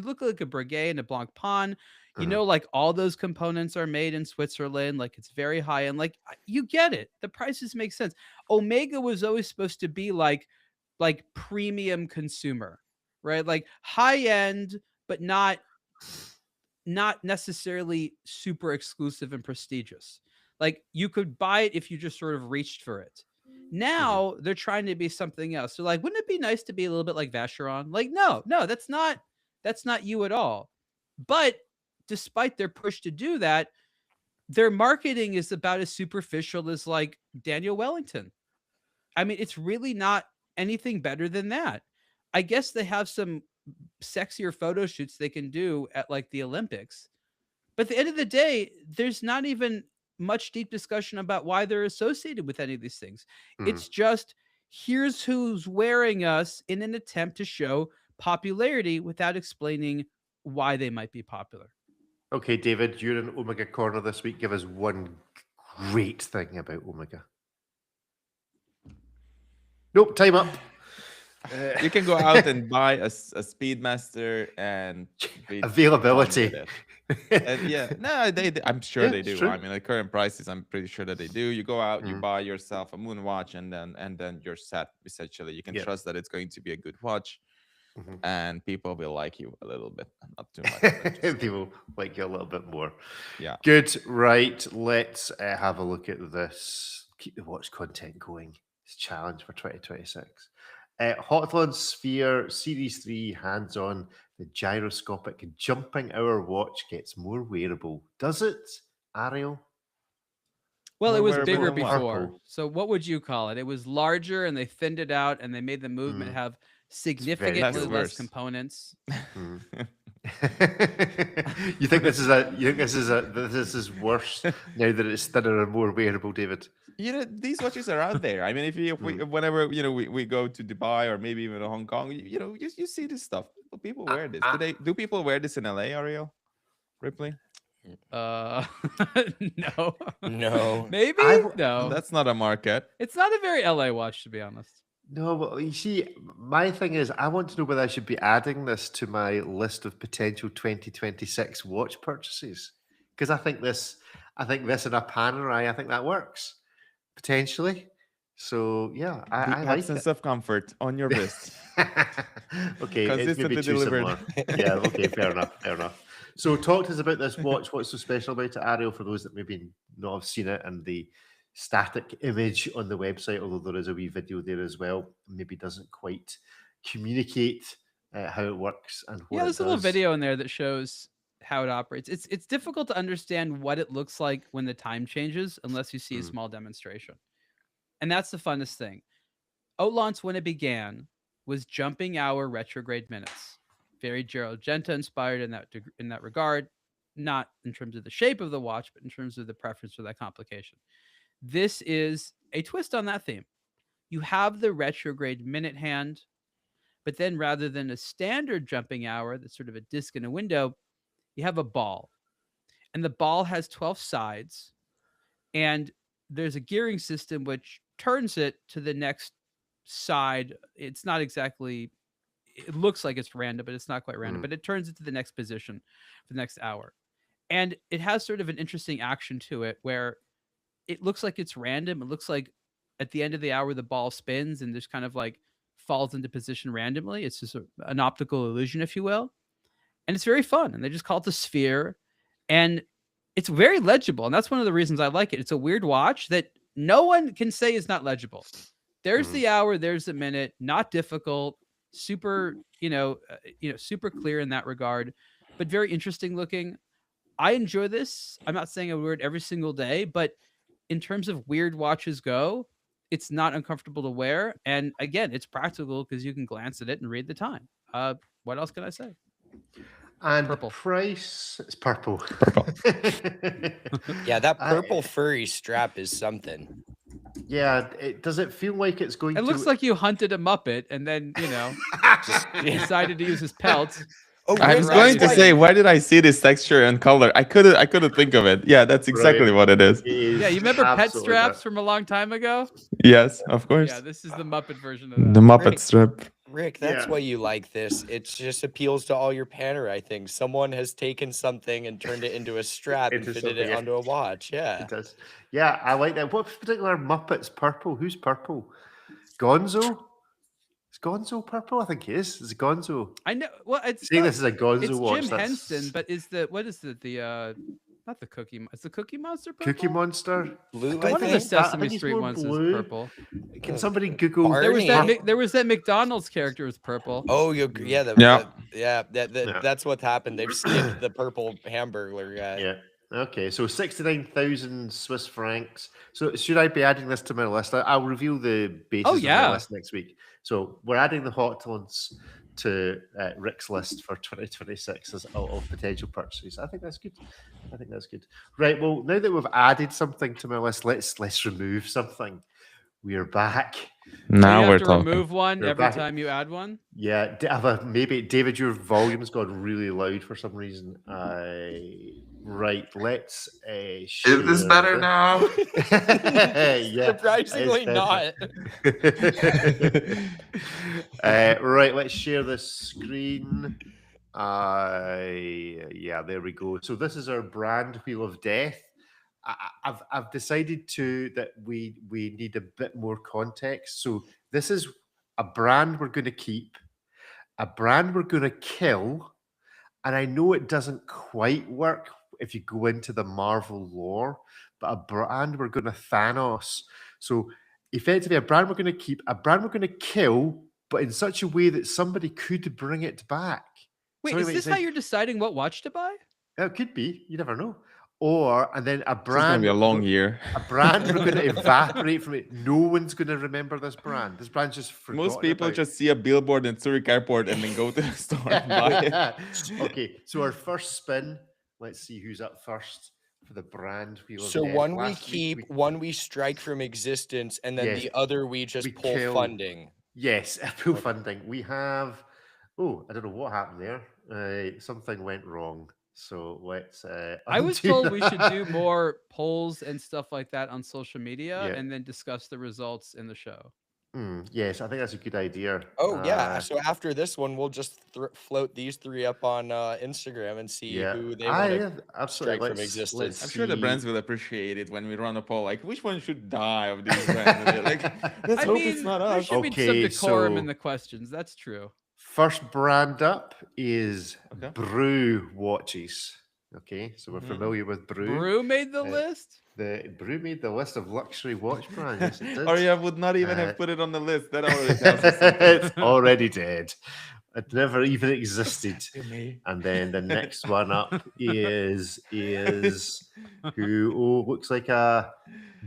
look like a Breguet and a Blanc Pan. Uh-huh. Like all those components are made in Switzerland. Like it's very high end. Like you get it. The prices make sense. Omega was always supposed to be like premium consumer, right? Like high end, but not necessarily super exclusive and prestigious. Like you could buy it if you just sort of reached for it. Mhm. Now they're trying to be something else. So like, wouldn't it be nice to be a little bit like Vacheron? Like, no, that's not you at all. But despite their push to do that, their marketing is about as superficial as like Daniel Wellington. I mean, it's really not anything better than that. I guess they have some sexier photo shoots they can do at like the Olympics. But at the end of the day, there's not even much deep discussion about why they're associated with any of these things. It's just here's who's wearing us in an attempt to show popularity without explaining why they might be popular. Okay, David, you're in Omega Corner this week. Give us one great thing about Omega. Nope, time up. You can go out and buy a Speedmaster and be done Availability. with it. And yeah, no, I'm sure Yeah, they it's do. true. I mean, at current prices, I'm pretty sure that they do. You go out, you buy yourself a Moonwatch, and then you're set. Essentially, you can Yeah. trust that it's going to be a good watch, Mhm. and people will like you a little bit, not too much. but just- People like you a little bit more. Yeah. Good. Right. Let's have a look at this. Keep the watch content going. It's a challenge for 2026. Hawthorne Sphere Series 3 hands-on. The gyroscopic jumping hour watch gets more wearable. Does it, Ariel? Well, it More was wearable bigger than what? before. Purple. So what would you call it? It was larger and they thinned it out and they made the movement have significantly Less less worse. components. You think this is worse now that it's thinner and more wearable, David? You know, these watches are out there. I mean, whenever we go to Dubai or maybe even Hong Kong, you see this stuff. People wear this. Do people wear this in LA, Ariel? Ripley? No. No. Maybe? No. That's not a market. It's not a very LA watch, to be honest. No, but you see, my thing is, I want to know whether I should be adding this to my list of potential 2026 watch purchases, because I think this and a Panerai, I think that works potentially. So yeah, I like Absence it. of comfort on your wrist. Okay, it's maybe Consistently too delivered. similar. Yeah, okay, fair enough. So talk to us about this watch. What's so special about it, Ariel, for those that maybe not have seen it, and the static image on the website, although there is a wee video there as well, maybe doesn't quite communicate how it works and what Yeah, it there's a little does. video in there that shows how it operates. It's difficult to understand what it looks like when the time changes unless you see a small demonstration. And that's the funnest thing. Outlance, when it began, was jumping hour retrograde minutes. Very Gerald Genta inspired in that regard, not in terms of the shape of the watch, but in terms of the preference for that complication. This is a twist on that theme. You have the retrograde minute hand, but then rather than a standard jumping hour that's sort of a disc in a window, you have a ball. And the ball has 12 sides, and there's a gearing system which turns it to the next side. It's not exactly, it looks like it's random, but it's not quite random, but it turns it to the next position for the next hour. And it has sort of an interesting action to it where it looks like it's random. It looks like at the end of the hour, the ball spins and just kind of like falls into position randomly. It's just an optical illusion, if you will. And it's very fun. And they just call it the Sphere. And it's very legible. And that's one of the reasons I like it. It's a weird watch that no one can say is not legible. There's the hour, there's the minute, not difficult, super, super clear in that regard, but very interesting looking. I enjoy this. I'm not saying I wear it every single day, but in terms of weird watches go, it's not uncomfortable to wear. And again, it's practical because you can glance at it and read the time. What else can I say? And Purple. the price, it's purple. Purple. Yeah, that purple furry strap is something. Yeah, does it feel like it's going It to... looks like you hunted a Muppet and then, Just, decided to use his pelt. Oh, I was going to say, why did I see this texture and color? I couldn't think of it. Yeah, that's exactly Right. what it is. Yeah, you remember pet absolutely straps that. from a long time ago? Yes, of course. Yeah, this is the Muppet version of that. The Muppet Rick. strip. Rick, that's Yeah. why you like this. It just appeals to all your Panerai things. Someone has taken something and turned it into a strap and Into fitted it something, onto a watch. Yeah. It does. Yeah, I like that. What particular Muppet's purple? Who's purple? Gonzo? Is Gonzo purple? I think he is. It's Gonzo. I know. Well, it's Saying not- this is a Gonzo it's watch. Jim that's- Henson, but what is it? The Not the Cookie. Is the Cookie Monster purple? Cookie Monster. Blue, I I One of think the it's that- I Sesame think he's Street more ones is blue. purple. Can somebody Google? Barney. There was that McDonald's character was purple. Oh, yeah, Yeah. that's what happened. They've skipped the purple hamburger guy. Yeah. Okay. So 69,000 Swiss francs. So should I be adding this to my list? I'll reveal the basis of yeah. my list next week. So we're adding the hot ones to Rick's list for 2026 as of potential purchases. I think that's good. Right. Well, now that we've added something to my list, let's remove something. We're back. Now you we're have to talking. remove one We're every back. time you add one. Yeah, maybe David, your volume's gone really loud for some reason. Right, let's. Is this better now? Yeah, Surprisingly it's not. right, let's share this screen. Yeah, there we go. So this is our brand Wheel of Death. I've decided that we need a bit more context. So this is a brand we're going to keep, a brand we're going to kill, and I know it doesn't quite work if you go into the Marvel lore, but a brand we're going to Thanos. So effectively, a brand we're going to keep, a brand we're going to kill, but in such a way that somebody could bring it back. Wait, Somebody is might this say, how you're deciding what watch to buy? It could be. You never know. And then a It's gonna brand. be a long year. A brand we're going to evaporate from it. No one's going to remember this brand. This brand's just forgotten. Most people about. just see a billboard in Zurich Airport and then go to the store and buy it. Okay, so our first spin. Let's see who's up first for the brand Wheel of So Death. one we Last week keep, one we strike from existence, and then Yes. the other we just We pull kill. funding. Yes, full funding. We have. Oh, I don't know what happened there. Something went wrong. So let's. I was undo told we should that. do more polls and stuff like that on social media, Yeah. and then discuss the results in the show. Yes, I think that's a good idea. Oh yeah. So after this one, we'll just float these three up on Instagram and see Yeah, who they want to. absolutely. strike from Let's existence. I'm sure the see. brands will appreciate it when we run a poll. Like, which one should die of these brands? And they're like, let's I hope mean, it's not there us. should be some Okay, decorum in so- the questions. That's true. First brand up is Okay. Brew watches. Okay, so we're Mhm. familiar with Brew. Brew made the Uh, list. The Brew made the list of luxury watch brands. Yes, it did. Arya would not even Uh, have put it on the list. That already tells us something. It's already dead. It never even existed. To me. And then the next one up is who looks like a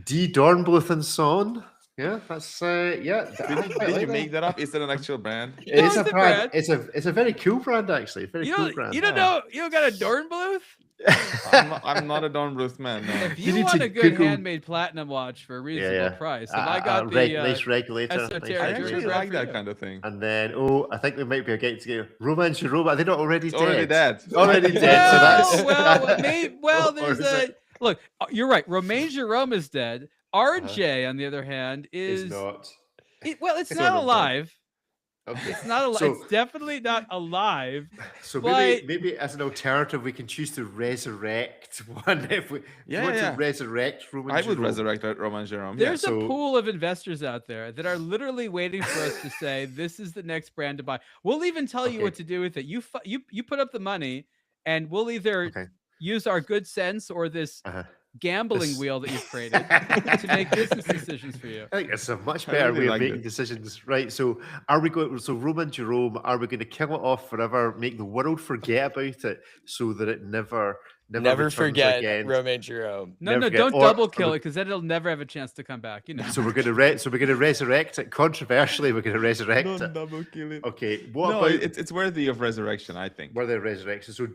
D Dornbluth and Son. Yeah, that's yeah. I quite Did like you that. make that up? Is that an actual brand? It is No, a it's a brand. brand. It's a very cool brand actually. Very You cool don't, brand. you don't know. You don't got a Dornbluth? I'm not a Dornbluth man. No. If You you, need want to a good Google- handmade platinum watch for a reasonable yeah. price, if I got the nice regulator. nice esoteric I Jerry actually Brew like for that you. kind of thing. And then, I think we might be getting together. Roman Jerome, are they not already It's dead? already dead. Already dead. So that's well, Or there's is a it- look. You're right. Romain Jerome is dead. RJ, on the other hand, is is not. it's It's not not alive. Okay. It's not alive. So- It's definitely not alive. So But- maybe as an alternative, we can choose to resurrect one. If we Yeah, want yeah. to resurrect Roman I would Jerome. resurrect Roman Jerome. There's so- a pool of investors out there that are literally waiting for us to say this is the next brand to buy. We'll even tell you Okay. what to do with it. You put up the money, and we'll either Okay. use our good sense or this Uh-huh. gambling This- wheel that you've created to make business decisions for you. I think it's a much I better really way of like making it. decisions, right? So, are we going? So, Roman Jerome, are we going to kill it off forever? Make the world forget about it, so that it never Never returns forget again? Romain Jerome. No, Never no, forget. don't Or double are kill we- it because then it'll never have a chance to come back. You know. So we're going to resurrect it. Controversially, we're going to resurrect Don't it. double kill it. Okay, what No, about it's worthy of resurrection, I think. were there resurrections? So,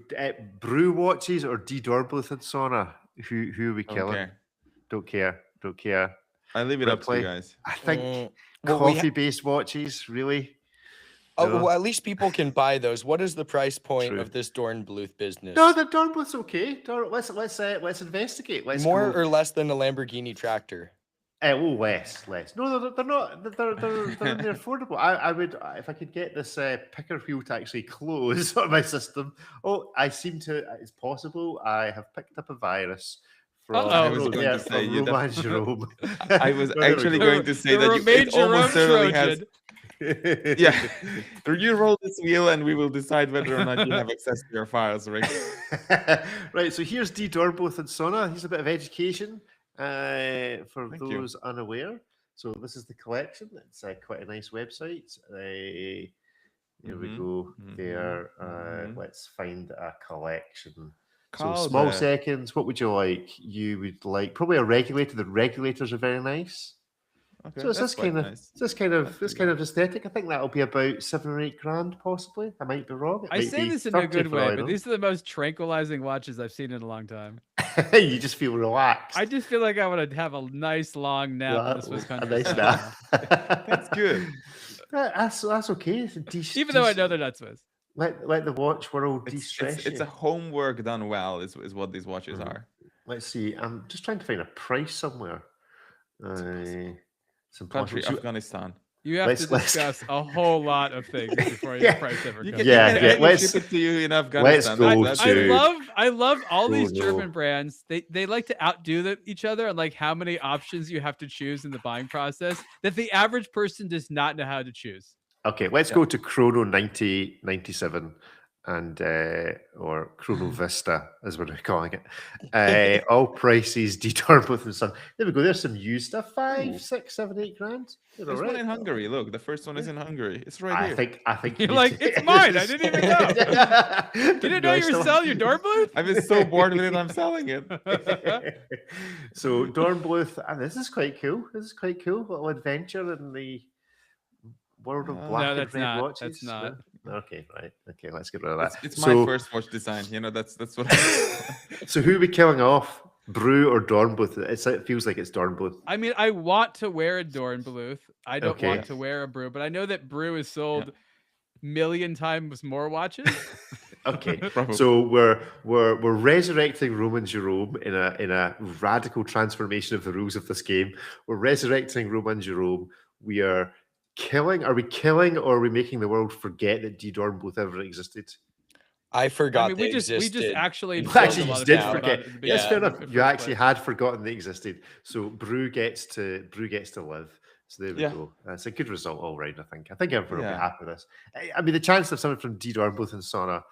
Brew watches or D Dornbluth and Sauna? Who are we killing? Okay. Don't care. I leave it up to you Ripley. guys. I think Well, we ha- coffee-based watches, really. Oh, No. well, at least people can buy those. What is the price point True. of this Dornbluth business? No, the Dornbluth's okay. Let's investigate. Let's More go. or less than a Lamborghini tractor. Less. No, they're not. They're affordable. I would if I could get this picker wheel to actually close on my system. Oh, I seem to. It's possible. I have picked up a virus from I was going to say from you Romain Jerome. I was Well, there we actually go. going to say The that Romain it almost Jerome certainly has. Trojan. Yeah, you roll this wheel, and we will decide whether or not you have access to your files, Rick. Right, so here's D. Dornbluth and Sona. Here's a bit of education for Thank you. those unaware. So this is the collection. It's quite a nice website. Here we go. There. Let's find a collection. So small seconds. What would you like? You would like probably a regulator. The regulators are very nice. Okay, So it's that's this kind quite of nice. this kind of aesthetic. I think that'll be about $7 or $8 possibly. I might be wrong. It I might say be this in a 30 good for all I way, but know. these are the most tranquilizing watches I've seen in a long time. You just feel relaxed. I just feel like I want to have a nice long nap in this a Wisconsin nice sun. nap. That's good. That's okay. Even though I know they're not Swiss. Let the watch world It's de-stress a you. homework done well. Is what these watches are. Let's see. I'm just trying to find a price somewhere. It's Country impossible. Afghanistan. You have Let's- to discuss a whole lot of things before your Yeah. price ever You comes. can, Yeah, you yeah, can let's- ship it to you in Afghanistan. go That's I to- love all these Oh, no. German brands. They like to outdo each other on like how many options you have to choose in the buying process that the average person does not know how to choose. Okay, let's go to Chrono 9097 and or Chrono Vista as we're calling it. All prices, D. Dornbluth and Son. There we go. There's some used stuff. 5, 6, 7, 8 grand. They're There's all one right. in Hungary. Look, the first one is in Hungary. It's right I here. think You're you like, need to- "It's mine. I didn't even know." You didn't know you were selling your Dornbluth? I've been so bored with it. I'm selling it. So Dornbluth, and this is quite cool. This is quite cool. Little adventure in the world of No, black and that's red not. watches. That's not. No? Okay, right. Okay, let's get rid of that. It's So- my first watch design. You know, that's what. So who are we killing off? Brew or Dornbluth? It feels like it's Dornbluth. I mean, I want to wear a Dornbluth. I don't Okay. want to wear a Brew, but I know that Brew has sold million times more watches. Okay, Probably. so we're resurrecting Romain Jerome in a radical transformation of the rules of this game. We're resurrecting Romain Jerome. We are killing. Are we killing or are we making the world forget that D. Dornbluth ever existed? I forgot I mean, they we just existed. actually You told actually a lot just of did people about forget. it at the Yes, fair beginning enough. in the You first actually place. had forgotten they existed. So Brew gets to live. So there we Yeah. go. That's a good result all round. I think everyone will Yeah. be happy with this. I mean, the chance of someone from D. Dornbluth and Sona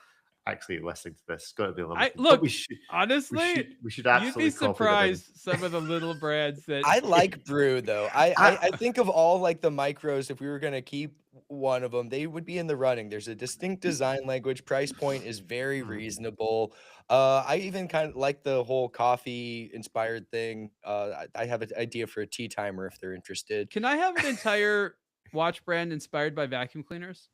actually listening to this has got to be limited. But look, we should Honestly, we should you'd absolutely be copy them in. surprised some of the little brands that I like Brew though. I think of all like the micros, if we were gonna keep one of them, they would be in the running. There's a distinct design language. Price point is very reasonable. I even kind of like the whole coffee inspired thing. I have an idea for a tea timer if they're interested. Can I have an entire watch brand inspired by vacuum cleaners?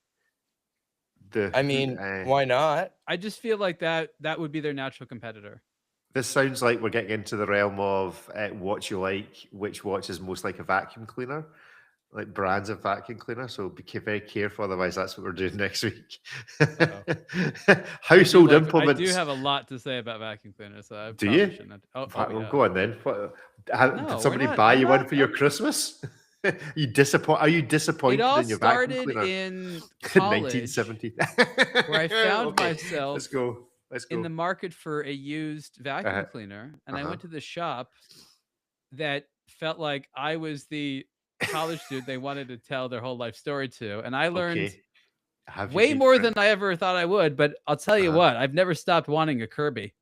I mean, why not? I just feel like that would be their natural competitor. This sounds like we're getting into the realm of what you like, which watch is most like a vacuum cleaner, like brands of vacuum cleaner. So be very careful, otherwise that's what we're doing next week. Household implements. I do have a lot to say about vacuum cleaners. So I Do probably you? shouldn't. Oh, Well, yeah. go on then. No, Did somebody we're not- buy we're you one not- for your Christmas? Are you disappointed It all in your vacuum started cleaner? in college 1970. where I found Okay, myself Let's go. Let's go. in the market for a used vacuum Uh-huh. cleaner, and I Uh-huh. went to the shop that felt like I was the college student they wanted to tell their whole life story to, and I learned Okay. Have you way been more friends? than I ever thought I would. But I'll tell you Uh-huh. what, I've never stopped wanting a Kirby.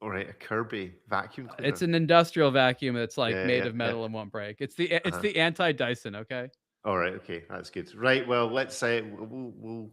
All right, a Kirby vacuum cleaner. It's an industrial vacuum that's like Yeah, made yeah, of metal and won't break. It's the Uh-huh. anti Dyson. Okay, All right, okay, that's good. Right, well, let's say we'll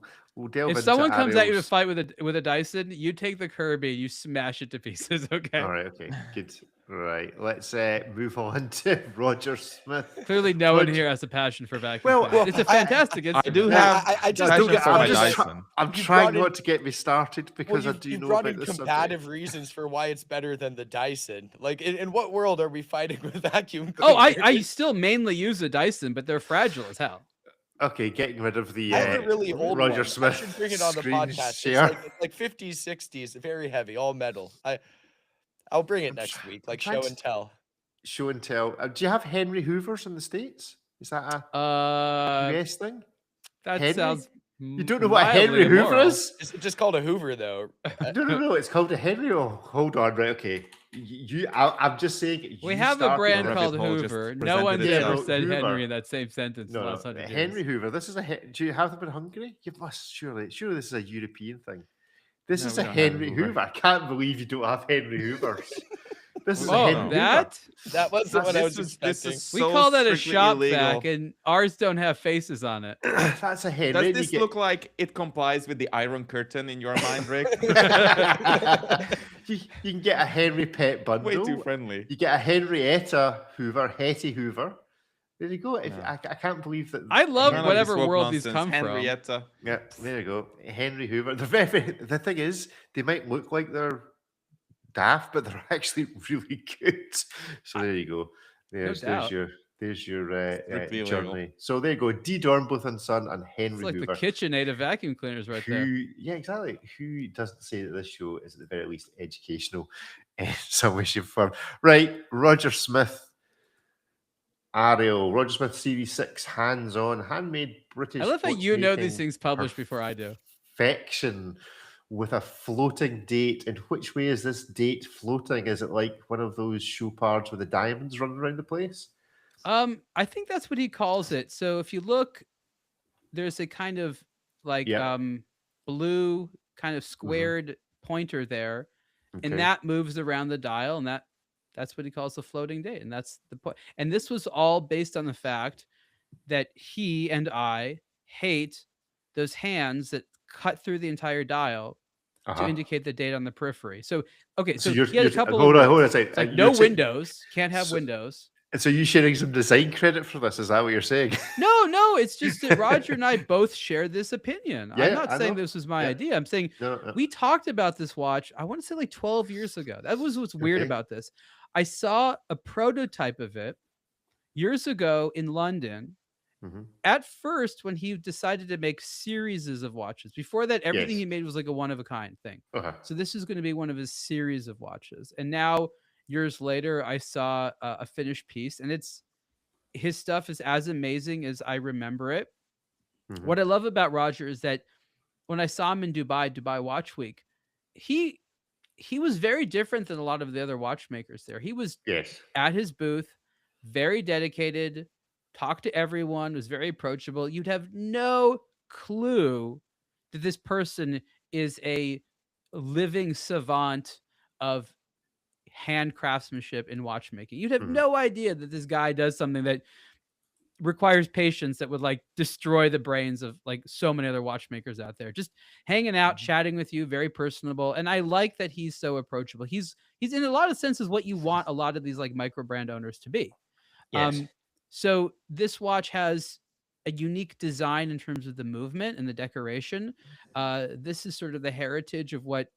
delve if into someone comes at you to Ariel's- fight with a Dyson, you take the Kirby, you smash it to pieces. Okay. All right, okay, good. Right, let's move on to Roger Smith. Clearly, no one Roger- here has a passion for vacuum. Well, cleaners. It's a fantastic I instrument. do Yeah, have. I just passion don't get- for I'm my just Dyson. I'm You trying brought in- not to get me started Well, because I you do know brought about in this combative subject. reasons for why it's better than the Dyson. Like, in what world are we fighting with vacuum Oh, I cleaners? still mainly use a Dyson, but they're fragile as hell. Okay, getting rid of the I have a really old Roger one. Smith I should bring it on the screen podcast. share. It's like 50s, 60s, very heavy, all metal. I'll bring it I'm next try- week, I'm like trying show to- and tell. Show and tell. Do you have Henry Hoovers in the States? Is that a Uh, US thing? that Henry? sounds You don't know what a Henry Mildly Hoover immoral. is? It's just called a Hoover, though. No. It's called a Henry. Oh, hold on, right? Okay. I'm just saying. We you have a started brand on- rabbit called hole just Hoover. No presented one's itself. ever Yeah, said Hoover. Henry in that same sentence in the No, last 100 Henry years. Hoover. This is do you have them in Hungary? You must surely this is a European thing. This No, is we a don't have Henry Hoover. Hoover. I can't believe you don't have Henry Hoovers. This is a Oh, Henry Hoover. that? That wasn't what I was This expecting. is We so call that a strictly shop illegal. vac, and ours don't have faces on it. That's a Henry. Does and this you look like it complies with the Iron Curtain in your mind, Rick? you can get a Henry pet bundle. Way too friendly. You get a Henrietta Hoover, Hetty Hoover. There you go. No. I can't believe that. I love None of whatever this woke world these nonsense. come from. Henrietta. Yeah, there you go. Henry Hoover. The thing is, they might look like they're daft, but they're actually really good. So there you go. There's doubt. your Strictly illegal. journey. So there you go. D. Dornbluth and Son and Henry It's like Hoover. the KitchenAid of vacuum cleaners right there. Yeah, exactly. Who doesn't say that this show is at the very least educational in some way, shape, or form? Right, Roger Smith. Ariel, Roger Smith Series 6, hands-on, handmade British. I love how you know these watchmaking things published before I do. Perfection with a floating date. And which way is this date floating? Is it like one of those shoe parts with the diamonds running around the place? I think that's what he calls it. So if you look, there's a kind of like Yeah. blue kind of squared pointer there, and Okay. that moves around the dial, and that's what he calls the floating date, and that's the point. And this was all based on the fact that he and I hate those hands that cut through the entire dial to Uh-huh. indicate the date on the periphery. So okay, so you're, he had a you're- couple hold of on, hold on a rules. second. It's like You're no saying- windows, can't have So- windows. And so you sharing some design credit for this? Is that what you're saying? No, it's just that Roger and I both share this opinion. Yeah, I'm not I saying know. this was my Yeah. idea. I'm saying No. we talked about this watch, I want to say like 12 years ago. That was what's weird Okay. about this. I saw a prototype of it years ago in London. Mhm. At first, when he decided to make series of watches, before that, everything Yes. he made was like a one of a kind thing. Okay. So this is going to be one of his series of watches. And now, years later, I saw a finished piece, and his stuff is as amazing as I remember it. Mhm. What I love about Roger is that when I saw him in Dubai Watch Week, he was very different than a lot of the other watchmakers there. He was Yes. at his booth, very dedicated, talked to everyone, was very approachable. You'd have no clue that this person is a living savant of hand craftsmanship in watchmaking. You'd have Mhm. no idea that this guy does something that requires patience that would like destroy the brains of like so many other watchmakers out there. Just hanging out, Mhm. chatting with you, very personable. And I like that he's so approachable. He's in a lot of senses what you want a lot of these like micro brand owners to be. Yes. So this watch has a unique design in terms of the movement and the decoration. This is sort of the heritage of what,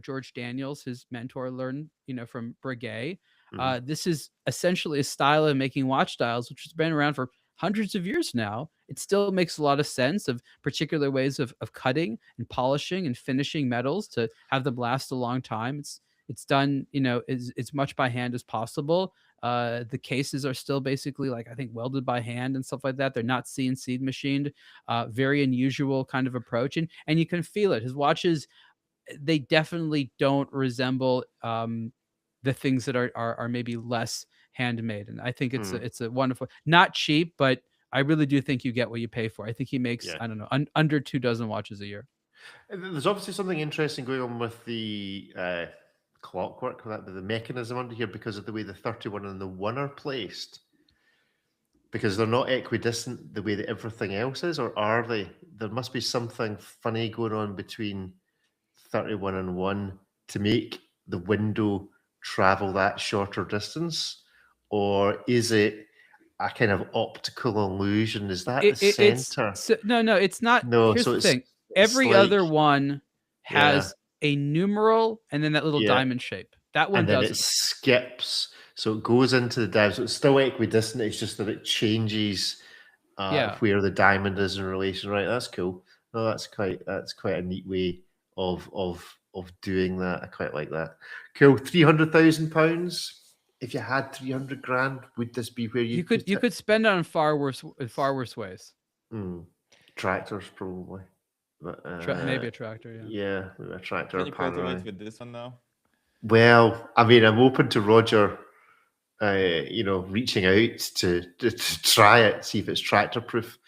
George Daniels, his mentor, learned, from Breguet. Mhm. This is essentially a style of making watch dials, which has been around for hundreds of years now. It still makes a lot of sense of particular ways of cutting and polishing and finishing metals to have them last a long time. It's done, as much by hand as possible. The cases are still basically like, I think, welded by hand and stuff like that. They're not CNC machined. Very unusual kind of approach. And you can feel it. His watches, they definitely don't resemble the things that are maybe less handmade. And I think it's a wonderful, not cheap, but I really do think you get what you pay for. I think he makes, Yeah. I don't know, under 24 watches a year. And there's obviously something interesting going on with the clockwork, with the mechanism under here, because of the way the 31 and the 1 are placed. Because they're not equidistant the way that everything else is, or are they? There must be something funny going on between 31 and 1 to make the window travel that shorter distance, or is it a kind of optical illusion? Is that the center? No, it's not. No, Here's so the it's thing. Every like- other one has a numeral and then that little Yeah. diamond shape. That one and then it doesn't. skips, so it goes into the diamond. So it's still equidistant. It's just that it changes Yeah. where the diamond is in relation. Right, that's cool. No, that's quite a neat way of doing that. I quite like that. Cool. £300,000. If you had 300 grand, would this be where You put could spend it on far worse ways. Tractors, probably. Maybe a tractor. Yeah. Yeah, a tractor. Can or you cultivate panoramic. with this one now? Well, I mean, I'm open to Roger, reaching out to try it, see if it's tractor proof.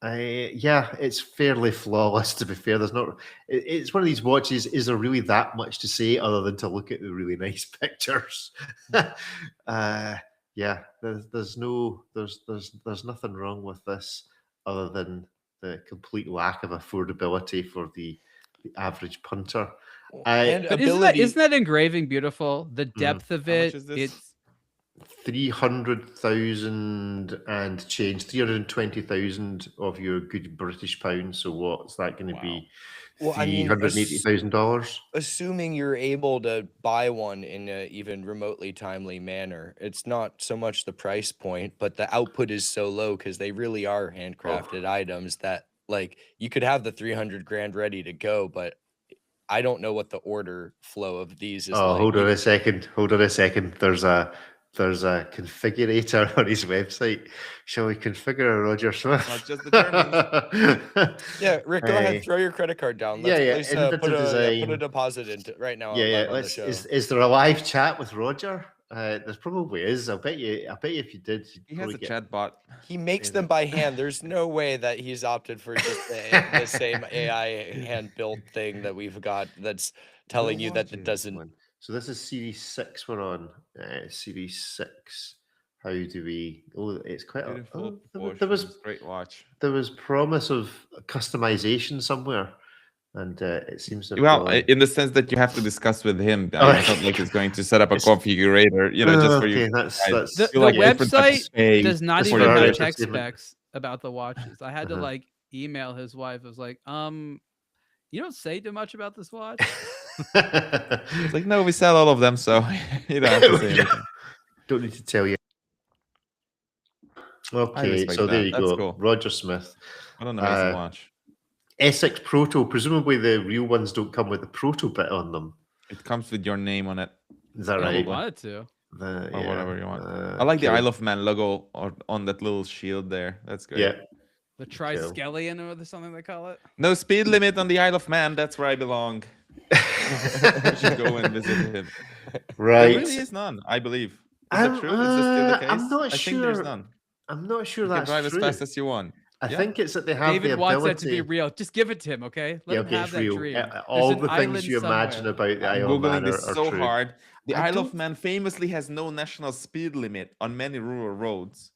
Yeah, it's fairly flawless. To be fair, there's not. It's one of these watches. Is there really that much to say other than to look at the really nice pictures? Yeah, there's nothing wrong with this other than the complete lack of affordability for the average punter. And But ability. isn't that engraving beautiful? The depth of How much it. is this? It's 300,000 and change, 320,000 of your good British pounds. So what's that going to be? Well, I mean, $380,000. assuming you're able to buy one in a even remotely timely manner, it's not so much the price point, but the output is so low because they really are handcrafted items that like you could have the 300 grand ready to go, but I don't know what the order flow of these is Oh, like. hold on a second. There's a configurator on his website. Shall we configure a Roger Smith? Not just the Germans. Yeah, Rick, go ahead, throw your credit card down. Let's yeah, place, innovative put a design. deposit into right now. Yeah. live on the show. Is there a live chat with Roger? There probably is. I bet you if you did, you'd He has probably a get. chat bot. He makes Is them it? by hand. There's no way that he's opted for just the same AI hand built thing that we've got that's telling you that it doesn't. So this is Series 6 we're on. Series 6. How do we... Oh, it's quite... Beautiful there was great watch. There was promise of customization somewhere, and it seems to have Well, gone. in the sense that you have to discuss with him. Oh, It's not like he's going to set up a It's- configurator, just for you. Okay, that's the You like different types of website space, does not That's even for our have tech entertainment. specs about the watches. I had to Uh-huh. like email his wife. I was like, you don't say too much about this watch. It's like, no, we sell all of them, so you don't have to say Yeah. anything. Don't need to tell you. I Okay, respect so there that. you That's go. cool. Roger Smith. What an amazing Uh, watch. Essex Proto. Presumably the real ones don't come with the Proto bit on them. It comes with your name on it, Is that If right? you wanted to. The- or whatever you want. uh, I like the cool. Isle of Man logo on that little shield there. That's great. Yeah. The triskelion or something they call it. No speed limit on the Isle of Man. That's where I belong. We should go and visit him. Right. There really is none, I believe. Is that true? Is this still the case? I'm not I think there's sure. none. I'm not sure You can that's drive true. as fast as you want. I Yeah. think it's that they have David the wants ability. that to be real. Just give it to him, okay? Let Yeah, him okay, have it's that real. dream. All There's the an things island you imagine somewhere. about the I'm Isle of Man Googling this are so true. hard. The I Isle of don't- Man famously has no national speed limit on many rural roads,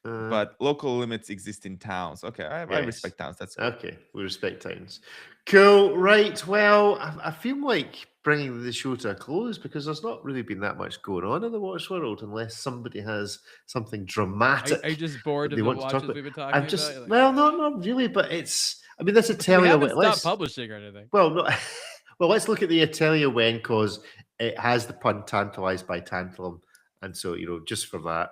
Uh, but local limits exist in towns. Okay, I Yes. respect towns. That's good. Okay, we respect towns. Cool. Right. Well, I feel like bringing the show to a close because there's not really been that much going on in the watch world unless somebody has something dramatic. Are you just bored that of they the want to talk watches about. we've been talking I'm just about? Like, well, no, not really, but it's. I mean, this we Atelier. haven't stopped Let's publishing or anything. well, no, well, let's look at the Atelier when because it has the pun tantalized by tantalum, and so just for that,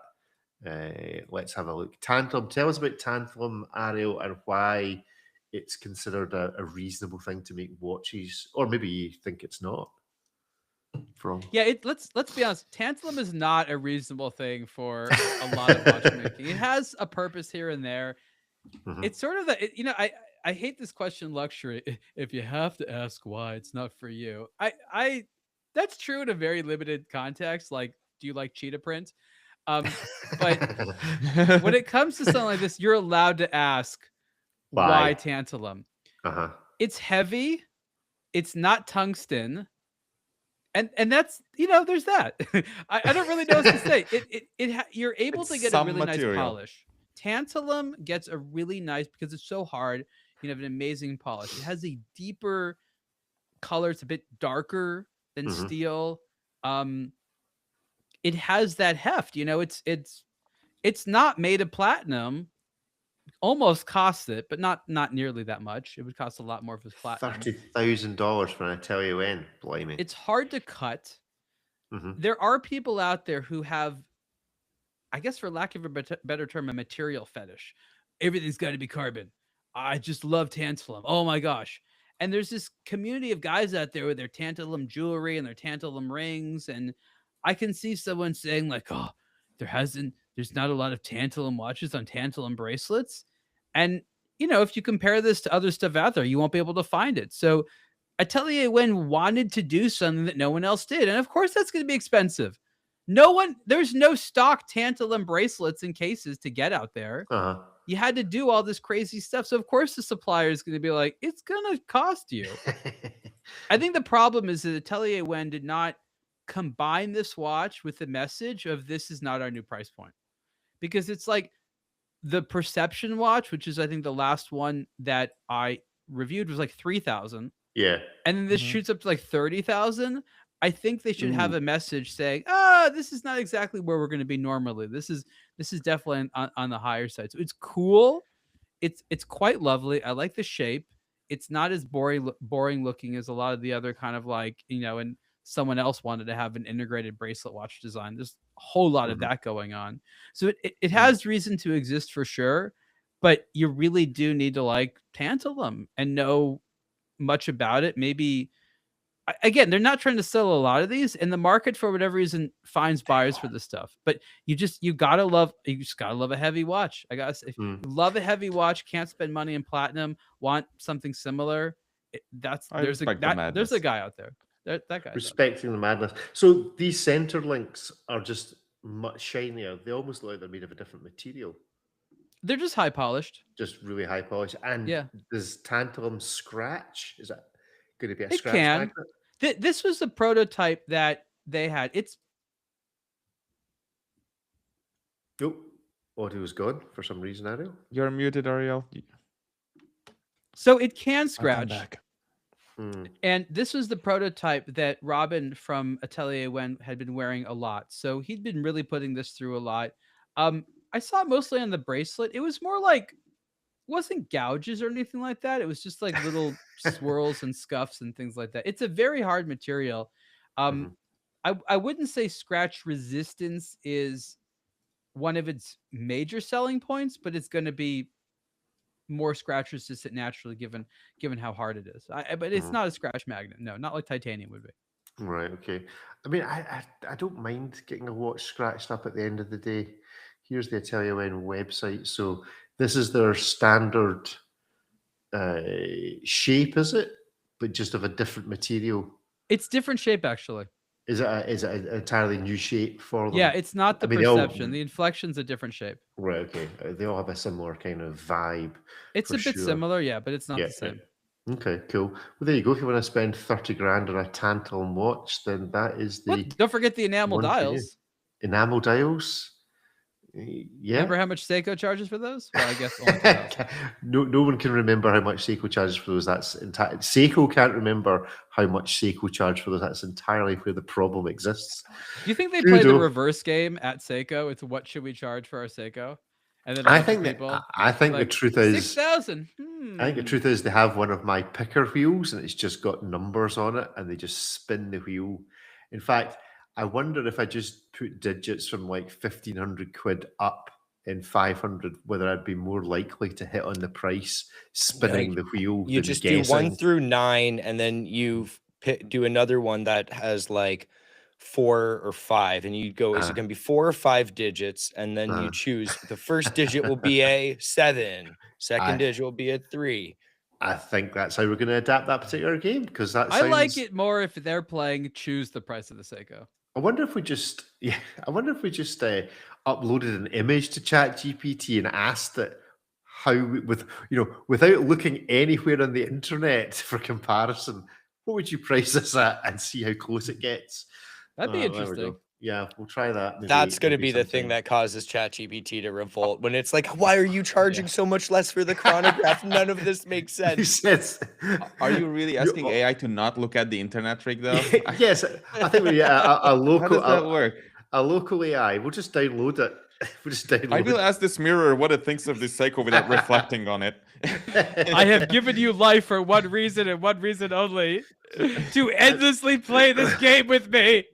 let's have a look. Tantalum. Tell us about tantalum, Ariel, and why it's considered a reasonable thing to make watches, or maybe you think it's not. From Yeah, let's be honest. Tantalum is not a reasonable thing for a lot of watchmaking. It has a purpose here and there. Mhm. It's sort of I hate this question luxury. If you have to ask why, it's not for you. I that's true in a very limited context. Like, do you like cheetah print? But when it comes to something like this, you're allowed to ask Why? why tantalum. uh-huh. It's heavy. It's not tungsten. And that's there's that. I don't really know what to say. You're able It's to get a some really nice material. polish. Tantalum gets a really nice because it's so hard. You have an amazing polish. It has a deeper color. It's a bit darker than Mhm. steel. It has that heft. It's not made of platinum. Almost costs it, but not nearly that much. It would cost a lot more if it was platinum. $30,000 for an Atelier when. Blimey. It's hard to cut. Mhm. There are people out there who have, I guess for lack of a better term, a material fetish. Everything's got to be carbon. I just love tantalum. Oh my gosh. And there's this community of guys out there with their tantalum jewelry and their tantalum rings. And I can see someone saying like, oh, there's not a lot of tantalum watches on tantalum bracelets. And, if you compare this to other stuff out there, you won't be able to find it. So Atelier Wen wanted to do something that no one else did. And of course, that's going to be expensive. There's no stock tantalum bracelets and cases to get out there. Uh-huh. You had to do all this crazy stuff. So of course the supplier is going to be like, it's going to cost you. I think the problem is that Atelier Wen did not combine this watch with the message of this is not our new price point. Because it's like the Perception watch, which is I think the last one that I reviewed was like 3,000. Yeah. And then this shoots up to like 30,000. I think they should have a message saying, this is not exactly where we're going to be normally. This is definitely on the higher side. So it's cool. It's quite lovely. I like the shape. It's not as boring looking as a lot of the other kind of like, and someone else wanted to have an integrated bracelet watch design. There's a whole lot of that going on. So it has reason to exist for sure, but you really do need to like tantalum and know much about it. Maybe again, they're not trying to sell a lot of these, and the market for whatever reason finds buyers for this stuff. But you just gotta love a heavy watch. I guess if you love a heavy watch, can't spend money in platinum, want something similar, there's a guy out there. That guy respecting the madness. So these center links are just much shinier. They almost look like they're made of a different material. They're just high polished. Just really high polished. And does tantalum scratch? Is that going to be a scratch magnet? This was the prototype that they had. It's audio's gone for some reason, Ariel. You're muted, Ariel. So it can scratch. Back. And this was the prototype that Robin from Atelier Wen had been wearing a lot. So he'd been really putting this through a lot. I saw it mostly on the bracelet. It was more like, wasn't gouges or anything like that. It was just like little swirls and scuffs and things like that. It's a very hard material. I wouldn't say scratch resistance is one of its major selling points, but it's going to be more scratch resistant naturally given how hard it is. But it's not a scratch magnet. No, not like titanium would be. Right. Okay. I mean, I don't mind getting a watch scratched up at the end of the day. Here's the Atelier Wen website. So this is their standard shape, is it? But just of a different material. It's different shape, actually. Is it an entirely new shape for them? Yeah, it's not the Perception. The Inflection's a different shape. Right. Okay. They all have a similar kind of vibe. It's a bit similar, yeah, but it's not the same. Yeah. Okay, cool. Well, there you go. If you want to spend 30 grand on a tantalum watch, then that is the. Don't forget the enamel dials. Enamel dials. Yeah. Remember how much Seiko charges for those? Well, I guess only no one can remember how much Seiko charges for those. That's Seiko can't remember how much Seiko charged for those. That's entirely where the problem exists. Do you think they play the reverse game at Seiko? It's what should we charge for our Seiko? And then I think the truth is 6,000. I think the truth is they have one of my picker wheels and it's just got numbers on it and they just spin the wheel. In fact, I wonder if I just put digits from like 1,500 quid up in 500, whether I'd be more likely to hit on the price spinning the wheel. You just do 1 through 9, and then you do another one that has like 4 or 5, and you go, is it going to be 4 or 5 digits? And then you choose the first digit will be a 7, second digit will be a 3. I think that's how we're going to adapt that particular game because that sounds... I like it more if they're playing choose the price of the Seiko. I wonder if we just uploaded an image to ChatGPT and asked it how, without looking anywhere on the internet for comparison, what would you price this at and see how close it gets? That'd be interesting. Yeah, we'll try that. That's going to be the thing that causes ChatGPT to revolt when it's like, why are you charging so much less for the chronograph? None of this makes sense. Are you really asking AI to not look at the internet, Rick, though? Yes, I think a local. How does that work? A local AI. We'll just download it. I will ask this mirror what it thinks of this Seiko without reflecting on it. I have given you life for one reason and one reason only. To endlessly play this game with me.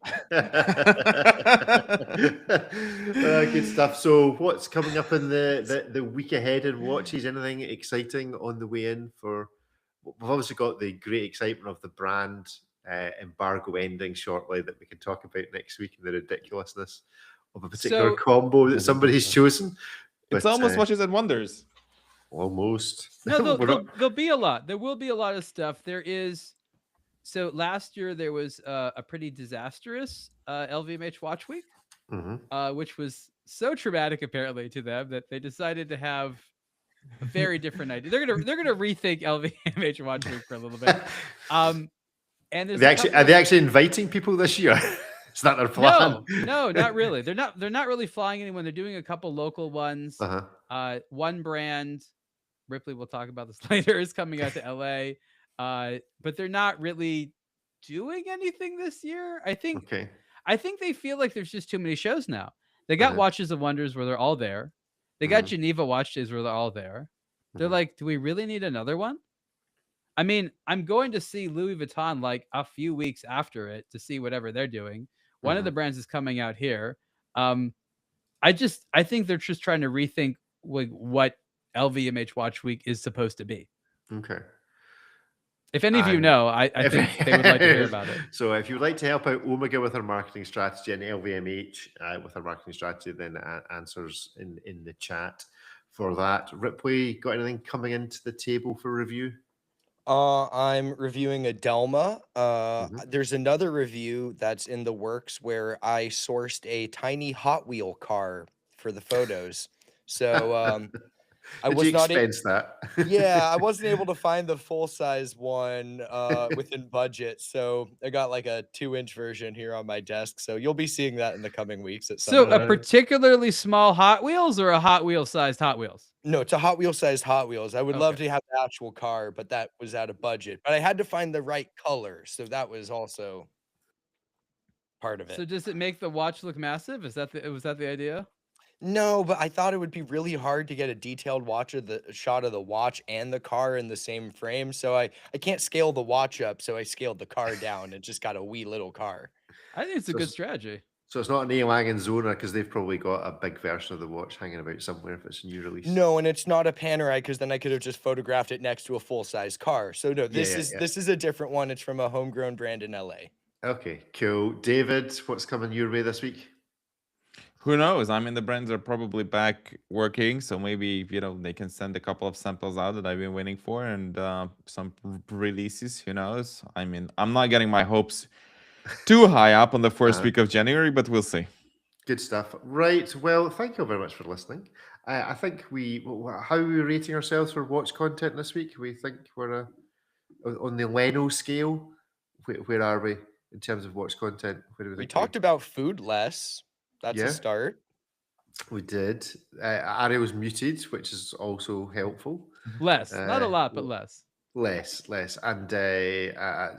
Good stuff. So what's coming up in the week ahead in watches? Anything exciting on the way in for... We've obviously got the great excitement of the brand embargo ending shortly that we can talk about next week and the ridiculousness of a particular combo that somebody's chosen. It's almost Watches and Wonders. Almost. No, We're not- there'll be a lot. There will be a lot of stuff. There is. So last year there was a pretty disastrous LVMH Watch Week, Mhm. which was so traumatic apparently to them that they decided to have a very different idea. They're gonna rethink LVMH Watch Week for a little bit. And there's Are they actually inviting people this year? Is that their plan? No, not really. They're not really flying anyone. They're doing a couple local ones. Uh-huh. One brand, Ripley, we'll talk about this later, is coming out to LA. But they're not really doing anything this year. I think they feel like there's just too many shows now. They got Watches of Wonders where they're all there. They got Geneva Watch Days where they're all there. They're like, do we really need another one? I mean, I'm going to see Louis Vuitton like a few weeks after it to see whatever they're doing. One of the brands is coming out here. I think they're just trying to rethink what LVMH Watch Week is supposed to be. Okay. If any of you know, I think they would like to hear about it. So if you'd like to help out Omega with our marketing strategy and LVMH with our marketing strategy, then answers in the chat for that. Ripley, got anything coming into the table for review? I'm reviewing a Delma. There's another review that's in the works where I sourced a tiny Hot Wheel car for the photos. So I was not expense that. Yeah, I wasn't able to find the full-size one within budget, so I got like a 2-inch version here on my desk. So you'll be seeing that in the coming weeks. At some So point. a particularly small Hot Wheels or a Hot Wheel-sized Hot Wheels? No, it's a Hot Wheel-sized Hot Wheels. I would love to have the actual car, but that was out of budget. But I had to find the right color, so that was also part of it. So does it make the watch look massive? Was that the idea? No, but I thought it would be really hard to get a detailed shot of the watch and the car in the same frame. So I can't scale the watch up, so I scaled the car down and just got a wee little car. I think it's a good strategy. So it's not an A-Lang and Zona because they've probably got a big version of the watch hanging about somewhere if it's a new release. No, and it's not a Panerai because then I could have just photographed it next to a full-size car. So no, this is a different one. It's from a homegrown brand in LA. Okay, cool. David, what's coming your way this week? Who knows? I mean, the brands are probably back working, so maybe they can send a couple of samples out that I've been waiting for, and some releases. Who knows? I mean, I'm not getting my hopes too high up on the first week of January, but we'll see. Good stuff. Right. Well, thank you very much for listening. I think how are we rating ourselves for watch content this week? We think we're on the Leno scale. Where are we in terms of watch content? Where do we talked about food less. That's a start. We did. Ariel's muted, which is also helpful. Less, not a lot, but less. Less. And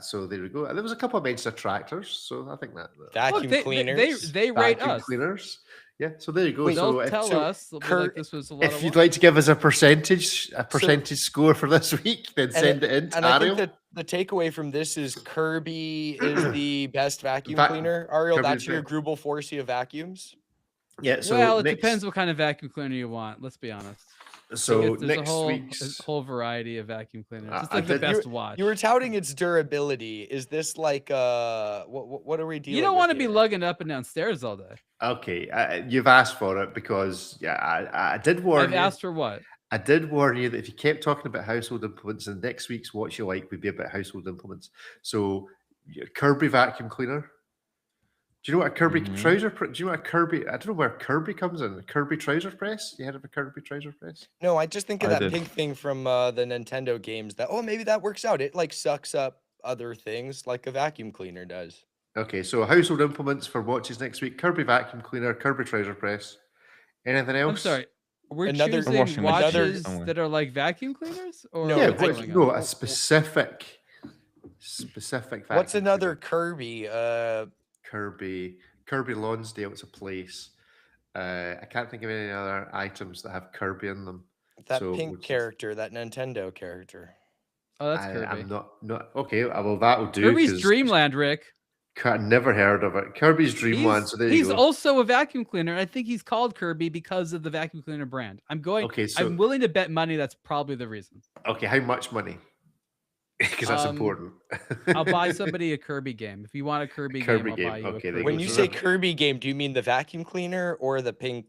so there we go. There was a couple of mentions of tractors, so I think that vacuum cleaners. They rate vacuum us. Cleaners. Yeah, so there you go. Wait, so they'll tell us. They'll be like, this was a lot if you'd like to give us a percentage score for this week, then send it in to Ariel. I think that the takeaway from this is Kirby is the best vacuum cleaner. Ariel, that's your Grubel Forcia vacuums. Yeah. So well, it depends what kind of vacuum cleaner you want. Let's be honest. So there's next week's a whole variety of vacuum cleaners. It's like the best watch. You were touting its durability. Is this like what are we dealing with? You don't want to be lugging up and down stairs all day. Okay, you've asked for it because I did warn you. I've asked for what? I did warn you that if you kept talking about household implements, then next week's What You Like would be about household implements. So Kirby vacuum cleaner. Do you know what a Kirby trouser? Do you know what a Kirby? I don't know where Kirby comes in. A Kirby trouser press? You heard of a Kirby trouser press? No, I just think of that pink thing from the Nintendo games. That maybe that works out. It like sucks up other things like a vacuum cleaner does. Okay, so household implements for watches next week: Kirby vacuum cleaner, Kirby trouser press. Anything else? I'm sorry. We're choosing watches that are like vacuum cleaners, or no, a specific vacuum. What's another Kirby? Kirby Lonsdale. It's a place. I can't think of any other items that have Kirby in them. That pink character, that Nintendo character. Oh, that's Kirby. I'm not okay. Well, that will do. Kirby's Dreamland, Rick. Never heard of it. Kirby's Dreamland. So there you go. He's also a vacuum cleaner. I think he's called Kirby because of the vacuum cleaner brand. I'm willing to bet money that's probably the reason. Okay, how much money? Because that's important. I'll buy somebody a Kirby game. If you want a Kirby game, I'll buy you a Kirby. When you say Kirby game, do you mean the vacuum cleaner or the pink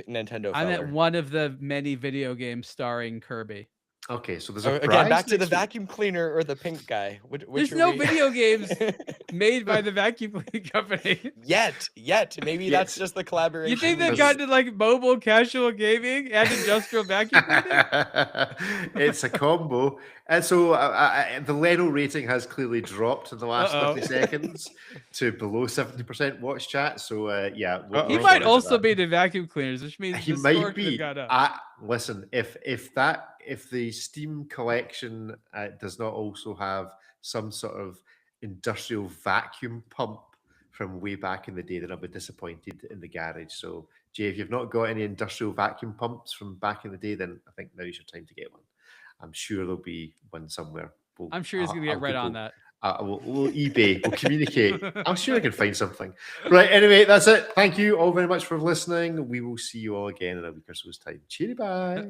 Nintendo. I'm feller. at one of the many video games starring Kirby. Okay, so there's a Again, prize back to the next week. vacuum cleaner or the pink guy. Which There's are no we- video games made by the vacuum cleaning company. yet. Maybe Yet. that's just the collaboration. You think they've There's- gotten to like mobile casual gaming and industrial vacuum cleaning? It's a combo. And so the Leno rating has clearly dropped in the last Uh-oh. 30 seconds to below 70% watch chat. So, yeah. Uh-oh. He We're might sorry also about be the vacuum cleaners, which means that. He the might score could have be. gone up. Listen, if the Steam collection does not also have some sort of industrial vacuum pump from way back in the day, then I'll be disappointed in the garage. So, Jay, if you've not got any industrial vacuum pumps from back in the day, then I think now's your time to get one. I'm sure there'll be one somewhere. I'm sure he's going to get right on that. We'll eBay. We'll communicate. I'm sure I can find something. Right. Anyway, that's it. Thank you all very much for listening. We will see you all again in a week or so's time. Cheery bye.